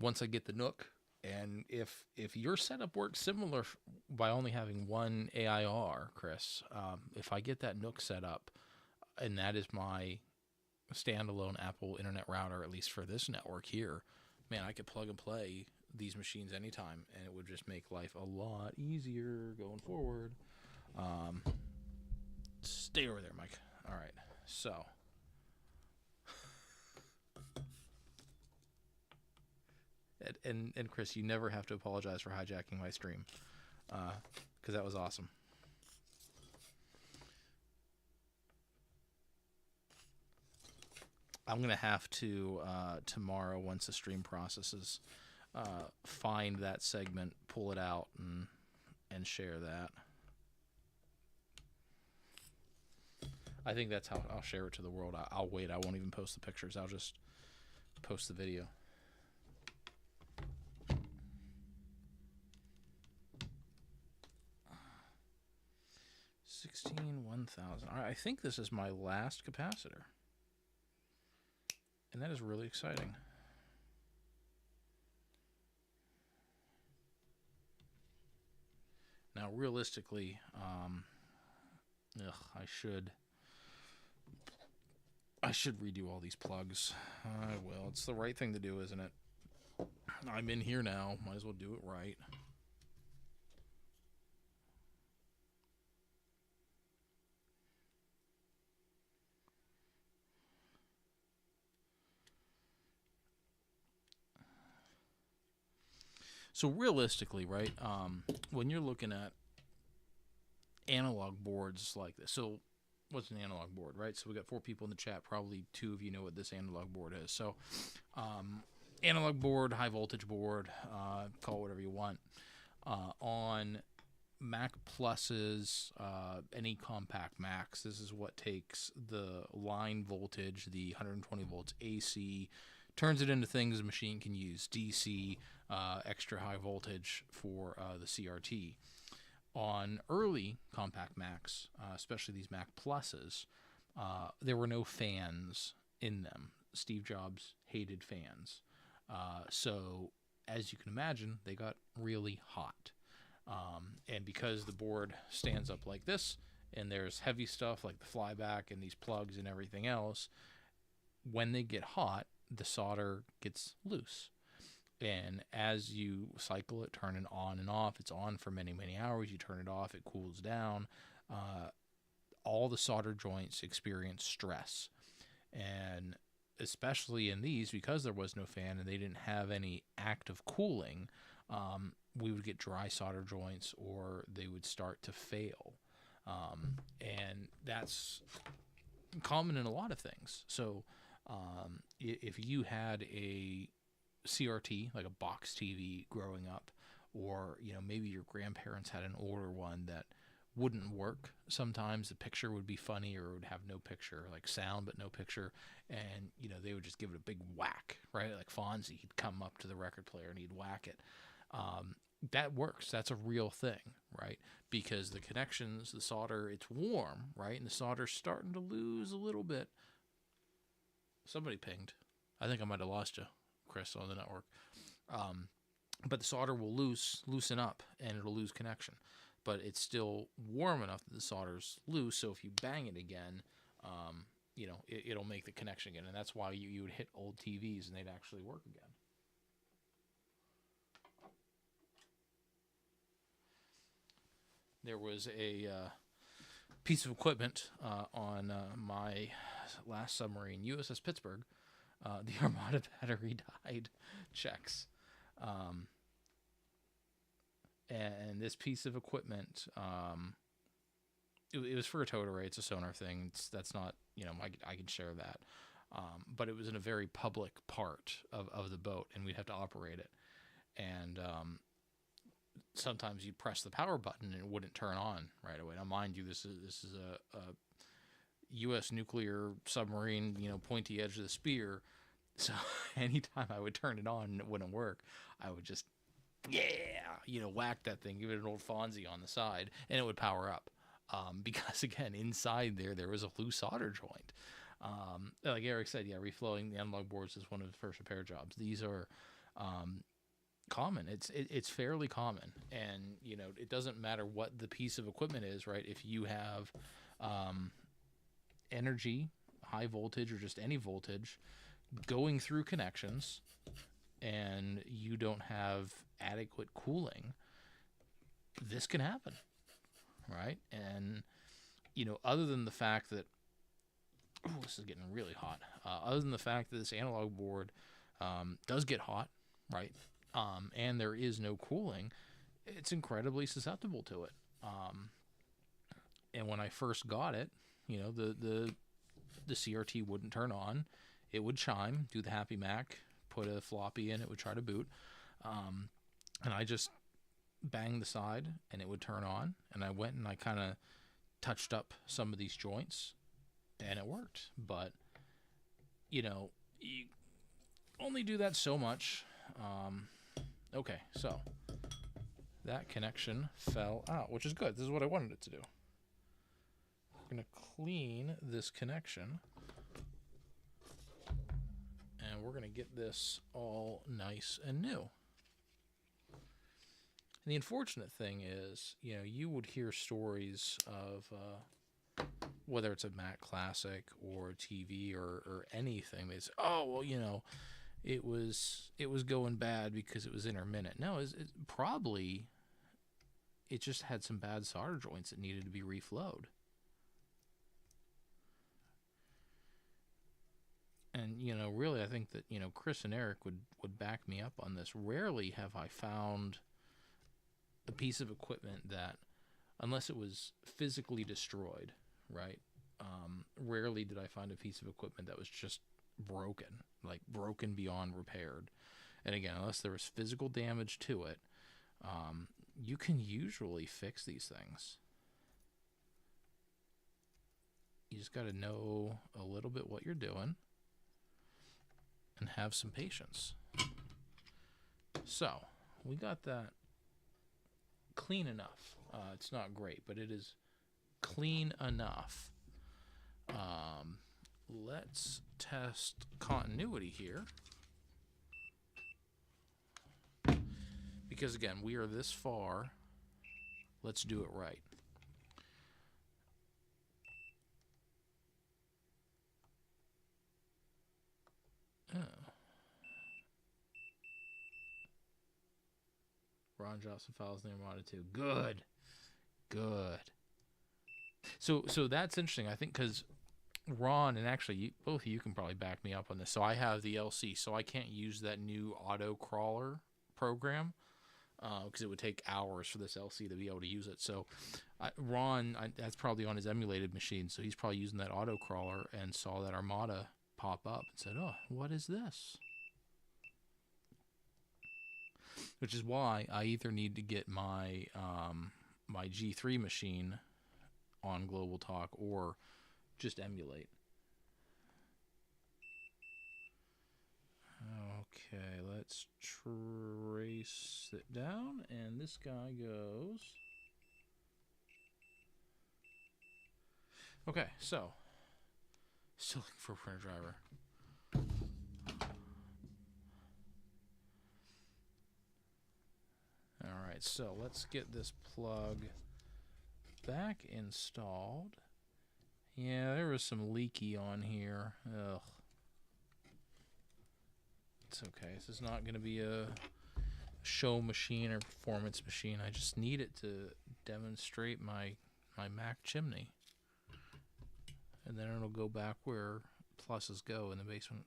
once I get the Nook, and if your setup works similar by only having one AIR, Chris, if I get that Nook set up, and that is my standalone Apple Internet Router, at least for this network here, man, I could plug and play these machines anytime, and it would just make life a lot easier going forward. Stay over there, Mike. All right, so and Chris, you never have to apologize for hijacking my stream, because that was awesome. I'm gonna have to tomorrow, once the stream processes, find that segment, pull it out, and share that. I think that's how I'll share it to the world. I'll wait. I won't even post the pictures. I'll just post the video. $16,000 1,000. All right, I think this is my last capacitor, and that is really exciting. Now, realistically, I should redo all these plugs. I will. It's the right thing to do, isn't it? I'm in here now. Might as well do it right. So realistically, right, when you're looking at analog boards like this, so what's an analog board, right? So we got 4 people in the chat. Probably 2 of you know what this analog board is. So analog board, high voltage board, call it whatever you want. On Mac Pluses, any compact Macs, this is what takes the line voltage, the 120 volts AC, turns it into things a machine can use, DC, extra high voltage for the CRT. On early compact Macs, especially these Mac Pluses, there were no fans in them. Steve Jobs hated fans. So, as you can imagine, they got really hot. And because the board stands up like this, and there's heavy stuff like the flyback and these plugs and everything else, when they get hot, the solder gets loose. And as you cycle it, turn it on and off, it's on for many, many hours. You turn it off, it cools down. All the solder joints experience stress. And especially in these, because there was no fan and they didn't have any active cooling, we would get dry solder joints or they would start to fail. And that's common in a lot of things. So if you had a CRT, like a box TV growing up, or maybe your grandparents had an older one that wouldn't work, sometimes the picture would be funny or it would have no picture, like sound but no picture, and they would just give it a big whack, right? Like Fonzie, he'd come up to the record player and he'd whack it. That works. That's a real thing, right? Because the connections, the solder, it's warm, right? And the solder's starting to lose a little bit. Somebody pinged. I think I might have lost you, Chris, on the network. But the solder will loosen up and it'll lose connection. But it's still warm enough that the solder's loose, so if you bang it again, it'll make the connection again. And that's why you would hit old TVs and they'd actually work again. There was a piece of equipment on my last submarine, USS Pittsburgh. The Armada battery died. Checks. And this piece of equipment, it was for a towed array. It's a sonar thing. That's not, I can share that. But it was in a very public part of the boat, and we'd have to operate it. And sometimes you'd press the power button and it wouldn't turn on right away. Now, mind you, this is a U.S. nuclear submarine, pointy edge of the spear. So anytime I would turn it on and it wouldn't work, I would just, whack that thing, give it an old Fonzie on the side, and it would power up. Because, again, inside there was a loose solder joint. Like Eric said, reflowing the analog boards is one of his first repair jobs. These are common. It's fairly common. And, it doesn't matter what the piece of equipment is, right? If you have energy, high voltage, or just any voltage going through connections, and you don't have adequate cooling, this can happen, right? And, other than the fact that, this is getting really hot, other than the fact that this analog board does get hot, right, and there is no cooling, it's incredibly susceptible to it. And when I first got it, the CRT wouldn't turn on. it would chime, do the Happy Mac, put a floppy in, it would try to boot. And I just banged the side and it would turn on. And I went and I kind of touched up some of these joints and it worked. But, you only do that so much. Okay, so that connection fell out, which is good. This is what I wanted it to do. We're going to clean this connection. And we're going to get this all nice and new. And the unfortunate thing is, you would hear stories of whether it's a Mac Classic or a TV or anything. They say, oh, well, it was going bad because it was intermittent. No, it probably it just had some bad solder joints that needed to be reflowed. And, really, I think that, Chris and Eric would back me up on this. Rarely have I found a piece of equipment that, unless it was physically destroyed, right? Rarely did I find a piece of equipment that was just broken, like broken beyond repaired. And again, unless there was physical damage to it, you can usually fix these things. You just got to know a little bit what you're doing and have some patience. So, we got that clean enough. It's not great, but it is clean enough. Let's test continuity here. Because again, we are this far. Let's do it right. Oh. Ron drops some files in their monitor too. Good. So that's interesting. I think because Ron, and actually both of you can probably back me up on this. So I have the LC, so I can't use that new auto crawler program because it would take hours for this LC to be able to use it. So Ron, that's probably on his emulated machine, so he's probably using that auto crawler and saw that Armada pop up and said, "Oh, what is this?" Which is why I either need to get my my G3 machine on Global Talk or just emulate. Okay, let's trace it down, and this guy goes. Okay, so still looking for a printer driver. Alright, so let's get this plug back installed. Yeah, there was some leaky on here. Ugh. It's okay. This is not going to be a show machine or performance machine. I just need it to demonstrate my Mac chimney. And then it'll go back where pluses go in the basement.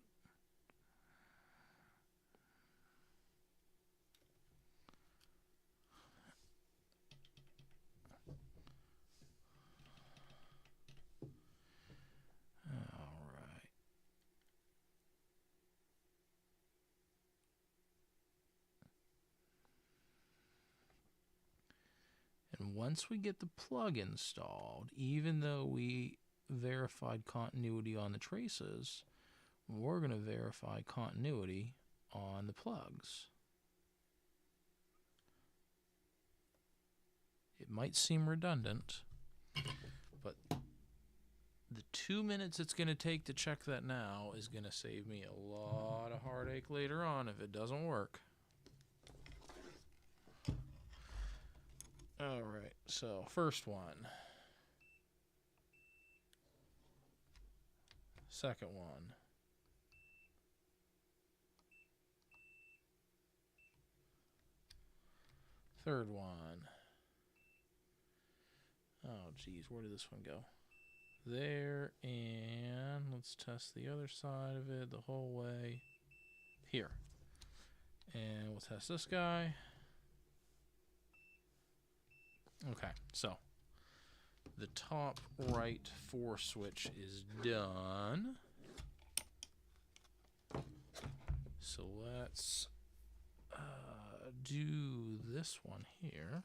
And once we get the plug installed, even though we verified continuity on the traces, we're going to verify continuity on the plugs. It might seem redundant, but the 2 minutes it's going to take to check that now is going to save me a lot of heartache later on if it doesn't work. Alright, so first one. Second one. Third one. Oh, geez, where did this one go? There, and let's test the other side of it the whole way. Here. And we'll test this guy. Okay, so the top right 4 switch is done. so let's do this one here.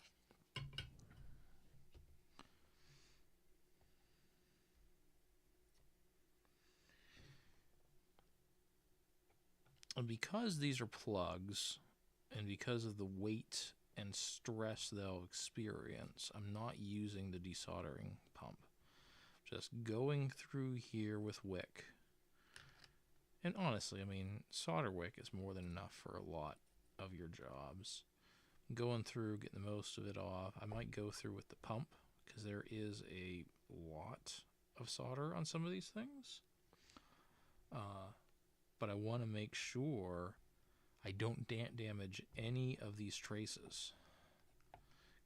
And because these are plugs, and because of the weight and stress they'll experience, I'm not using the desoldering pump. Just going through here with wick. And honestly, I mean, solder wick is more than enough for a lot of your jobs. Going through, getting the most of it off. I might go through with the pump, because there is a lot of solder on some of these things. But I want to make sure I don't damage any of these traces.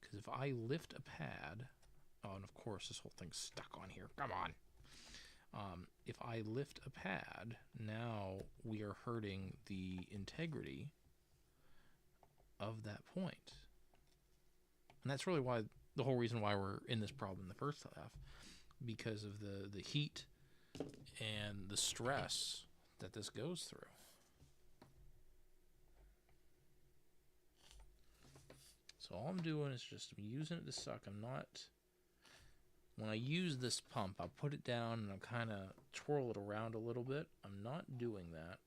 Because if I lift a pad, oh, and of course this whole thing's stuck on here. Come on. If I lift a pad, now we are hurting the integrity of that point. And that's really why, the whole reason why we're in this problem in the first half, because of the heat and the stress that this goes through. So all I'm doing is just using it to suck. I'm not, when I use this pump, I'll put it down and I'll kind of twirl it around a little bit. I'm not doing that.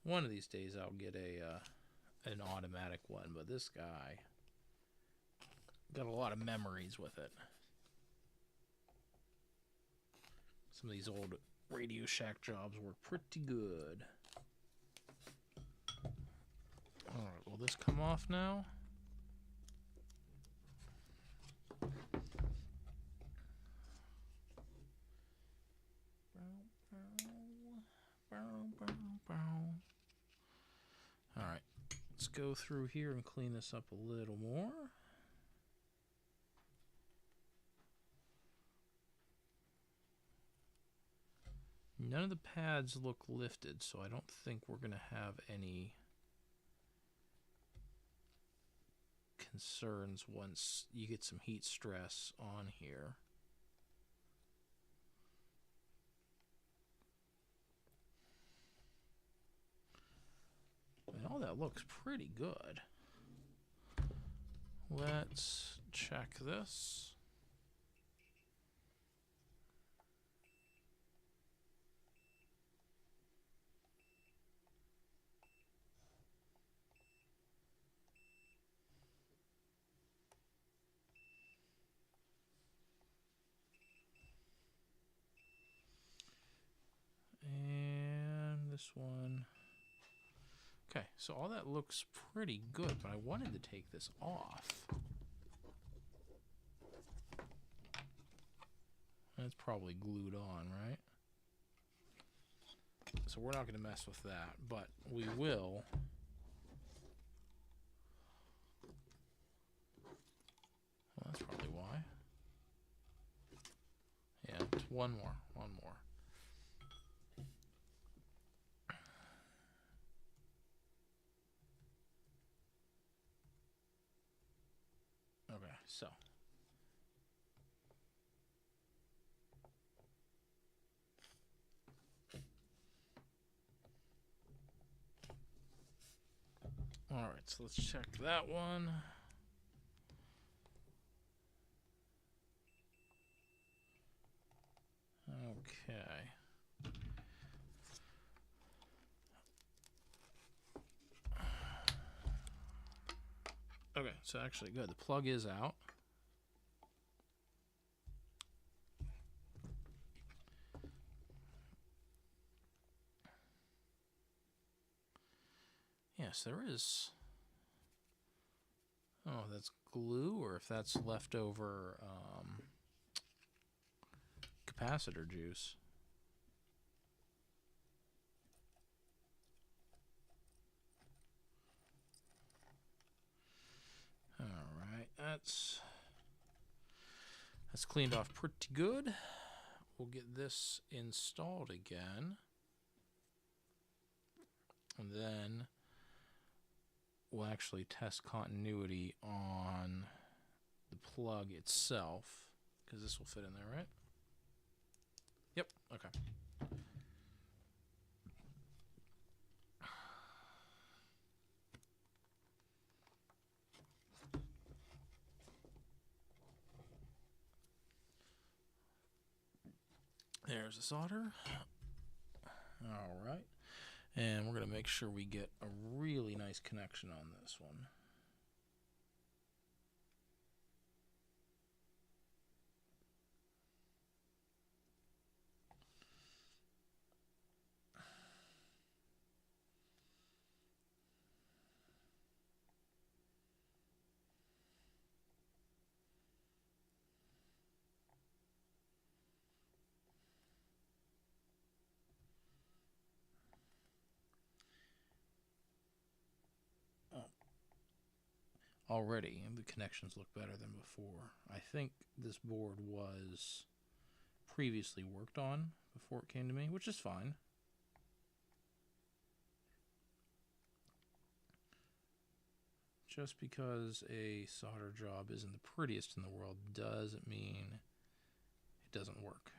One of these days I'll get an automatic one, but this guy got a lot of memories with it. Some of these old Radio Shack jobs were pretty good. Alright, will this come off now? Alright, let's go through here and clean this up a little more. None of the pads look lifted, so I don't think we're going to have any concerns once you get some heat stress on here. And all that looks pretty good. Let's check this. And this one. Okay, so all that looks pretty good, but I wanted to take this off. That's probably glued on, right? So we're not going to mess with that, but we will. Well, that's probably why. Yeah, one more. Okay, so. All right, so let's check that one. Okay. Okay, so actually good. The plug is out. Yes, there is. Oh, that's glue, or if that's leftover capacitor juice. All right, that's cleaned off pretty good. We'll get this installed again. And then we'll actually test continuity on the plug itself, because this will fit in there, right? Yep, okay. There's the solder. All right. And we're going to make sure we get a really nice connection on this one. Already, the connections look better than before. I think this board was previously worked on before it came to me, which is fine. Just because a solder job isn't the prettiest in the world doesn't mean it doesn't work.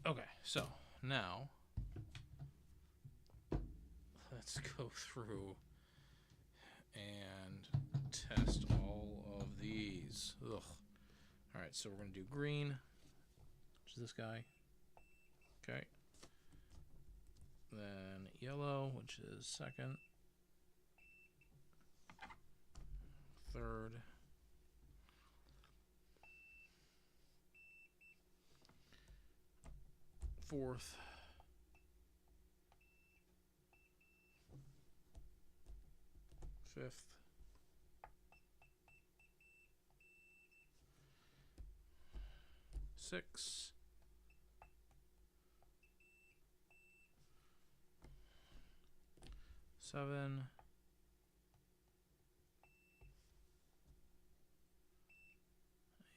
Okay, so now let's go through and test all of these. Ugh. All right, so we're going to do green, which is this guy. Okay. Then yellow, which is second. Third. Fourth. Fifth. Six. Seven.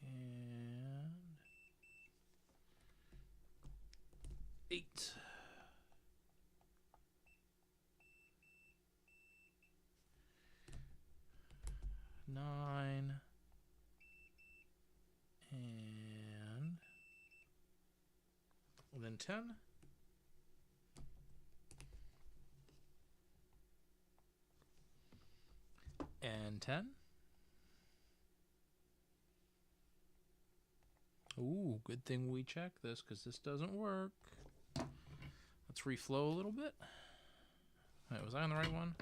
And 8. 9. And then 10. And 10. Ooh, good thing we checked this, because this doesn't work. Let's reflow a little bit. Wait, was I on the right one?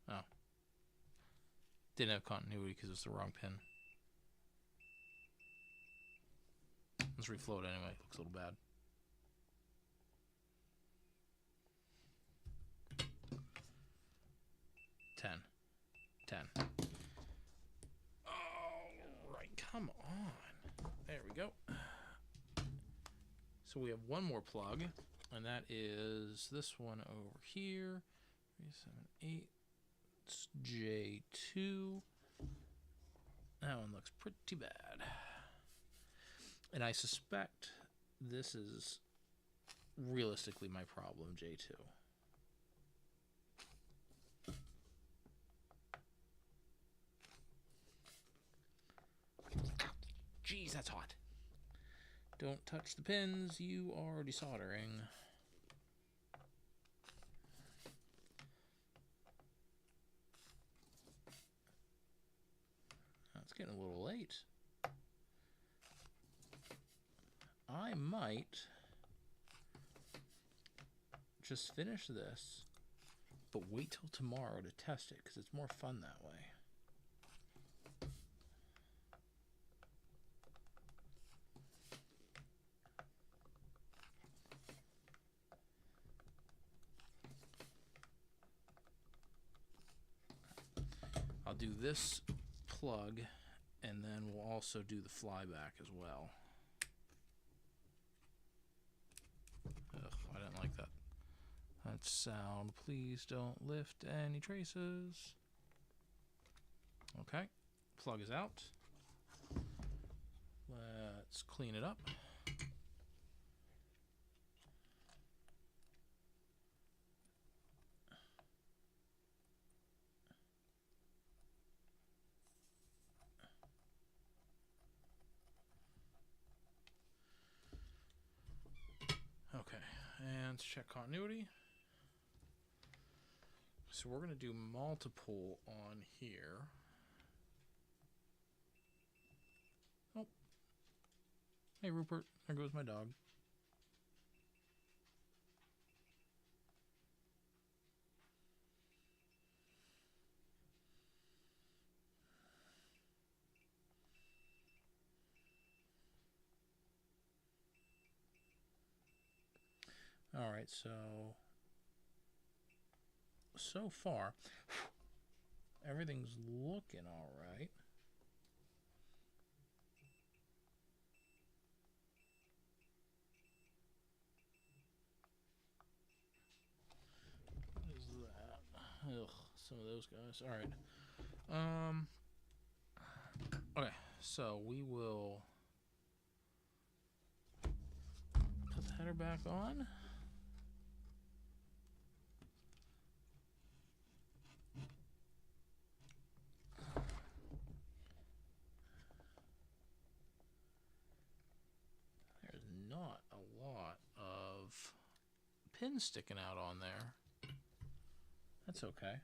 Oh. Didn't have continuity because it's the wrong pin. Let's reflow it anyway. Looks a little bad. Ten. Alright, come on. There we go. So we have one more plug, and that is this one over here. 378. It's J2. That one looks pretty bad. And I suspect this is realistically my problem, J2. Jeez, that's hot. Don't touch the pins, you are desoldering. It's getting a little late. I might just finish this, but wait till tomorrow to test it, because it's more fun that way. I'll do this plug, and then we'll also do the flyback as well. Ugh, I didn't like that. That sound. Please don't lift any traces. Okay, plug is out. Let's clean it up. Okay, and let's check continuity. So we're going to do multiple on here. Oh. Hey, Rupert. There goes my dog. All right, so far, everything's looking all right. What is that? Ugh, some of those guys. All right. Okay, so we will put the header back on. There's not a lot of pins sticking out on there. That's okay.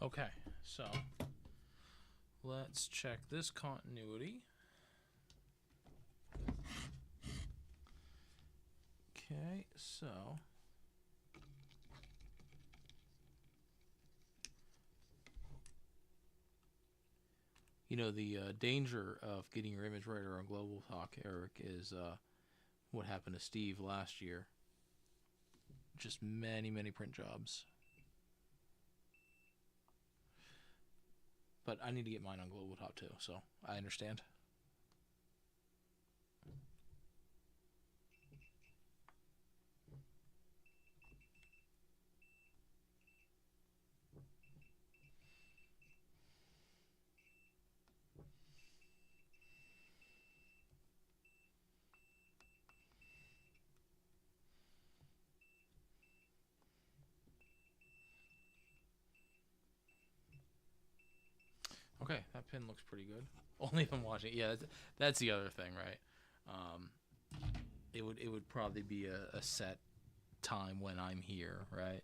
Okay, so let's check this continuity. Okay, so you know the danger of getting your image writer on Global Talk, Eric, is what happened to Steve last year. Just many print jobs. But I need to get mine on Global Top too, so I understand. Okay, that pin looks pretty good. Only if I'm watching. Yeah, that's the other thing, right? It would probably be a set time when I'm here, right?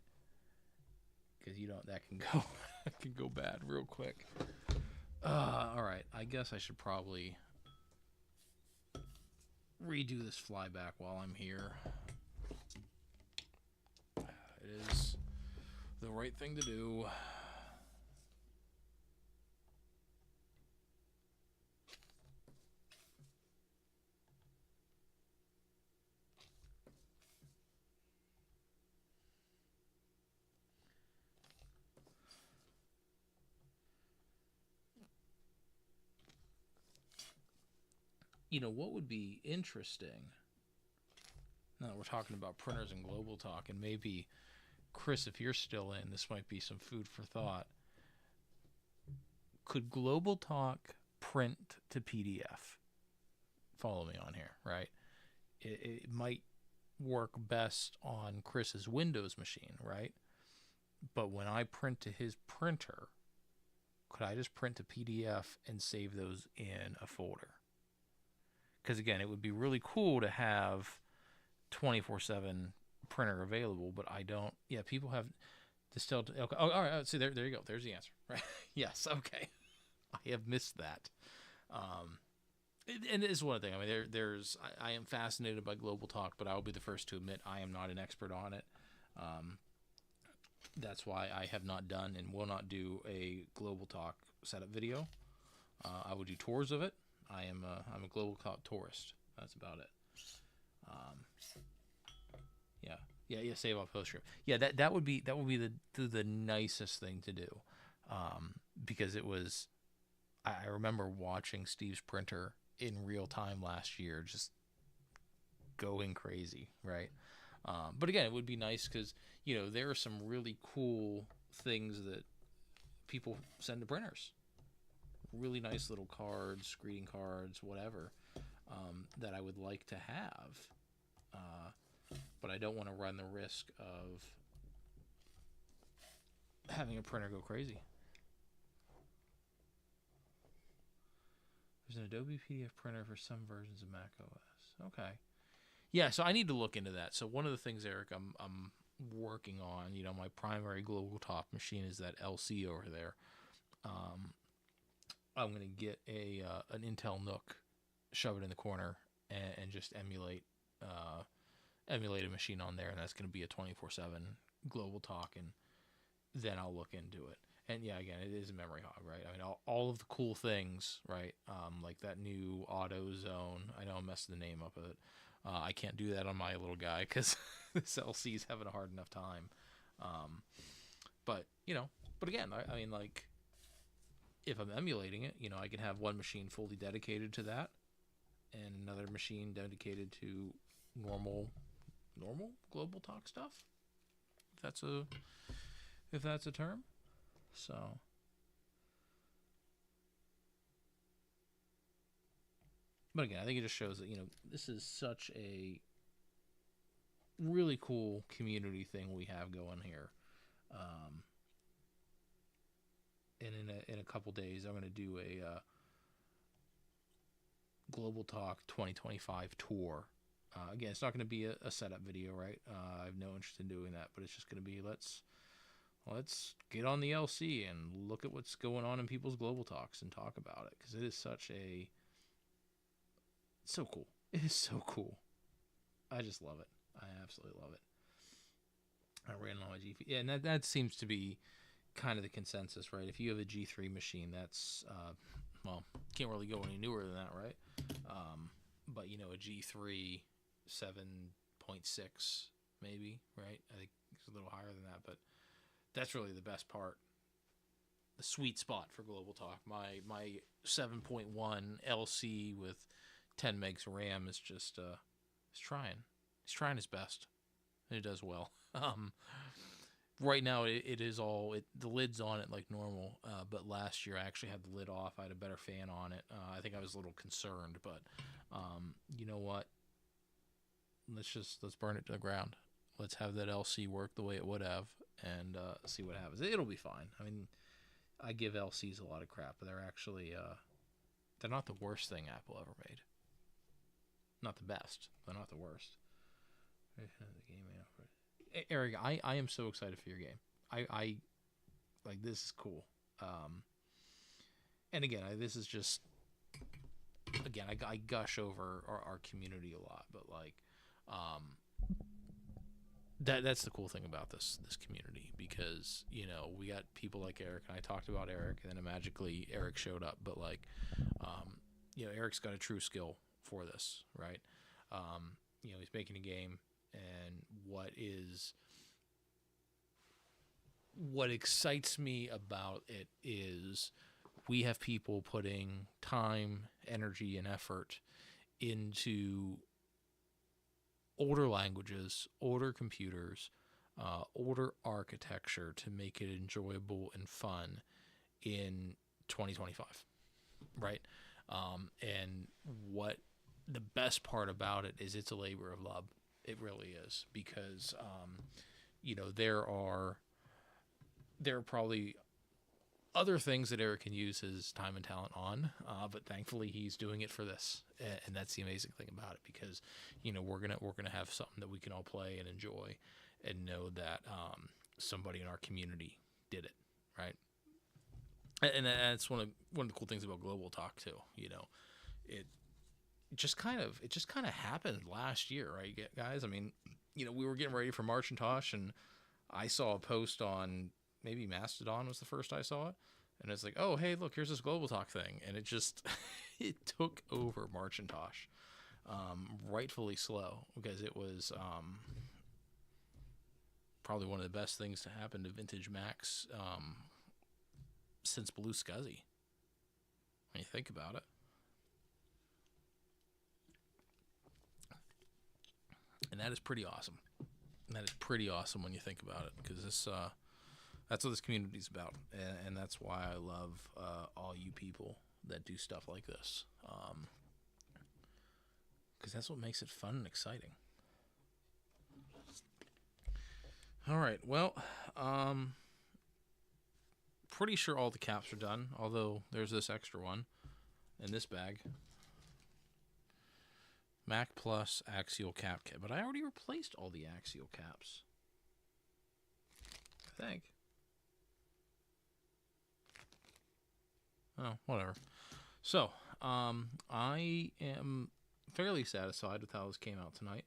Because you don't, that can go can go bad real quick. All right, I guess I should probably redo this flyback while I'm here. It is the right thing to do. You know, what would be interesting, now that we're talking about printers and Global Talk, and maybe, Chris, if you're still in, this might be some food for thought. Could Global Talk print to PDF? Follow me on here, right? It might work best on Chris's Windows machine, right? But when I print to his printer, could I just print to PDF and save those in a folder? Because again, it would be really cool to have 24/7 printer available, but I don't. Yeah, people have distilled. Okay. Oh, all right. See, there you go. There's the answer. Right? Yes. Okay. I have missed that. And it is one thing. I mean, I am fascinated by Global Talk, but I will be the first to admit I am not an expert on it. That's why I have not done and will not do a Global Talk setup video. I will do tours of it. I'm a Global Talk tourist. That's about it. Yeah. Save off PostScript. Yeah, that would be the nicest thing to do, because it was. I remember watching Steve's printer in real time last year, just going crazy, right? But again, it would be nice because there are some really cool things that people send to printers. Really nice little cards, greeting cards, whatever, that I would like to have. But I don't want to run the risk of having a printer go crazy. There's an Adobe PDF printer for some versions of Mac OS. Okay. Yeah, so I need to look into that. So one of the things, Eric, I'm working on, my primary Global Talk machine is that LC over there. I'm going to get an Intel NUC, shove it in the corner, and just emulate a machine on there, and that's going to be a 24/7 Global Talk, and then I'll look into it. And yeah, again, it is a memory hog, right? I mean, all of the cool things, right? Like that new AutoZone. I know I'm messing the name up of it. I can't do that on my little guy because this LC's having a hard enough time. But again, I mean, like, if I'm emulating it, I can have one machine fully dedicated to that, and another machine dedicated to normal Global Talk stuff. If that's a term. So. But again, I think it just shows that, this is such a really cool community thing we have going here. And in a couple days, I'm going to do a Global Talk 2025 tour. Again, it's not going to be a setup video, right? I have no interest in doing that, but it's just going to be let's get on the LC and look at what's going on in people's Global Talks and talk about it, because it is so cool. It is so cool. I just love it. I absolutely love it. I ran on my G3. Yeah, and that seems to be kind of the consensus, right? If you have a G3 machine, that's can't really go any newer than that, right? But a G3 7.6 maybe, right? I think it's a little higher than that, but that's really the best part. The sweet spot for Global Talk. My 7.1 LC with 10 megs RAM is just he's trying his best, and it does well. Right now it is all the lid's on it like normal, but last year I actually had the lid off. I had a better fan on it. I think I was a little concerned, but you know what, let's burn it to the ground. Let's have that LC work the way it would have, and see what happens. It'll be fine. I mean, I give LCs a lot of crap, but they're actually they're not the worst thing Apple ever made. Not the best, but not the worst. Eric, I am so excited for your game. I like, this is cool. And again, this is just, again, I gush over our community a lot, but like, that's the cool thing about this community, because we got people like Eric, and I talked about Eric, and then magically Eric showed up, but like, Eric's got a true skill for this, right? He's making a game, and what excites me about it is we have people putting time, energy, and effort into older languages, older computers, older architecture to make it enjoyable and fun in 2025, right? And what the best part about it is, it's a labor of love. It really is, because there are probably other things that Eric can use his time and talent on, but thankfully he's doing it for this, and that's the amazing thing about it, because we're gonna have something that we can all play and enjoy, and know that somebody in our community did it, right? And that's one of the cool things about Global Talk too. It just kind of happened last year, right, guys? I mean, we were getting ready for Marcintosh, and I saw a post on maybe Mastodon was the first I saw it, and it's like, oh hey, look, here's this Global Talk thing, and it just it took over Marcintosh, rightfully slow, because it was probably one of the best things to happen to Vintage Macs since Blue Scuzzy, when you think about it. And that is pretty awesome. That is pretty awesome when you think about it, because that's what this community is about, and that's why I love all you people that do stuff like this, because that's what makes it fun and exciting. All right, well, pretty sure all the caps are done, although there's this extra one in this bag. Mac Plus Axial Cap Kit, but I already replaced all the Axial caps, I think. Oh, whatever. So, I am fairly satisfied with how this came out tonight.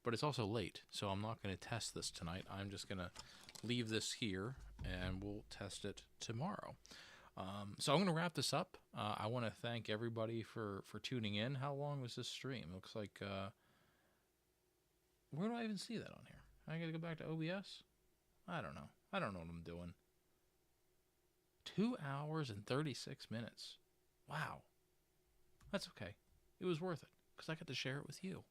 But it's also late, so I'm not going to test this tonight. I'm just going to leave this here, and we'll test it tomorrow. So I'm going to wrap this up. I want to thank everybody for tuning in. How long was this stream? Looks like, where do I even see that on here? I got to go back to OBS? I don't know. I don't know what I'm doing. 2 hours and 36 minutes. Wow. That's okay. It was worth it, because I got to share it with you.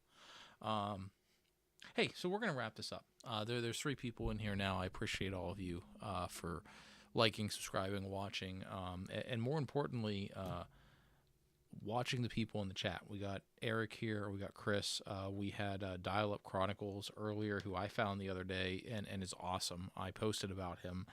Hey, so we're going to wrap this up. There's 3 people in here now. I appreciate all of you for liking, subscribing, watching, and more importantly, watching the people in the chat. We got Eric here. We got Chris. We had Dial Up Chronicles earlier, who I found the other day, and is awesome. I posted about him.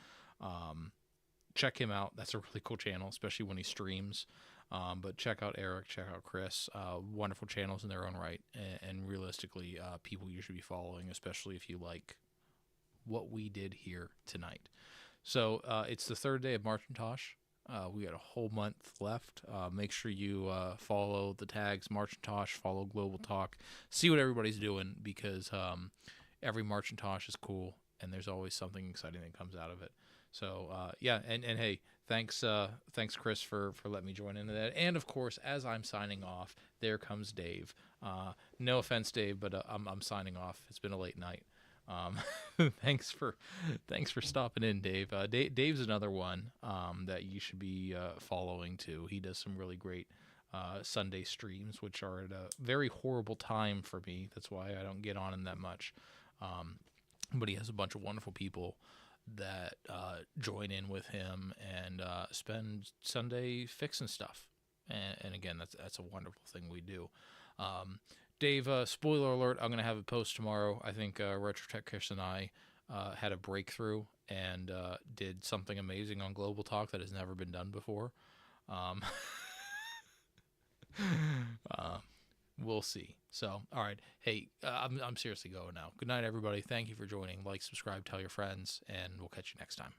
Check him out. That's a really cool channel, especially when he streams. But check out Eric, check out Chris. Wonderful channels in their own right, and realistically, people you should be following, especially if you like what we did here tonight. So it's the 3rd day of Marcintosh. We got a whole month left. Make sure you follow the tags Marcintosh, follow Global Talk, see what everybody's doing, because every Marcintosh is cool, and there's always something exciting that comes out of it. So yeah, and hey, thanks Chris for letting me join into that. And of course, as I'm signing off, there comes Dave. No offense, Dave, but I'm signing off. It's been a late night. Thanks for stopping in, Dave. Dave's another one that you should be following too. He does some really great Sunday streams, which are at a very horrible time for me. That's why I don't get on in that much. But he has a bunch of wonderful people that join in with him and spend Sunday fixing stuff. And again, that's a wonderful thing we do. Dave, spoiler alert, I'm going to have a post tomorrow. I think Retrotech Chris and I had a breakthrough and did something amazing on Global Talk that has never been done before. We'll see. So, all right. Hey, I'm seriously going now. Good night, everybody. Thank you for joining. Like, subscribe, tell your friends, and we'll catch you next time.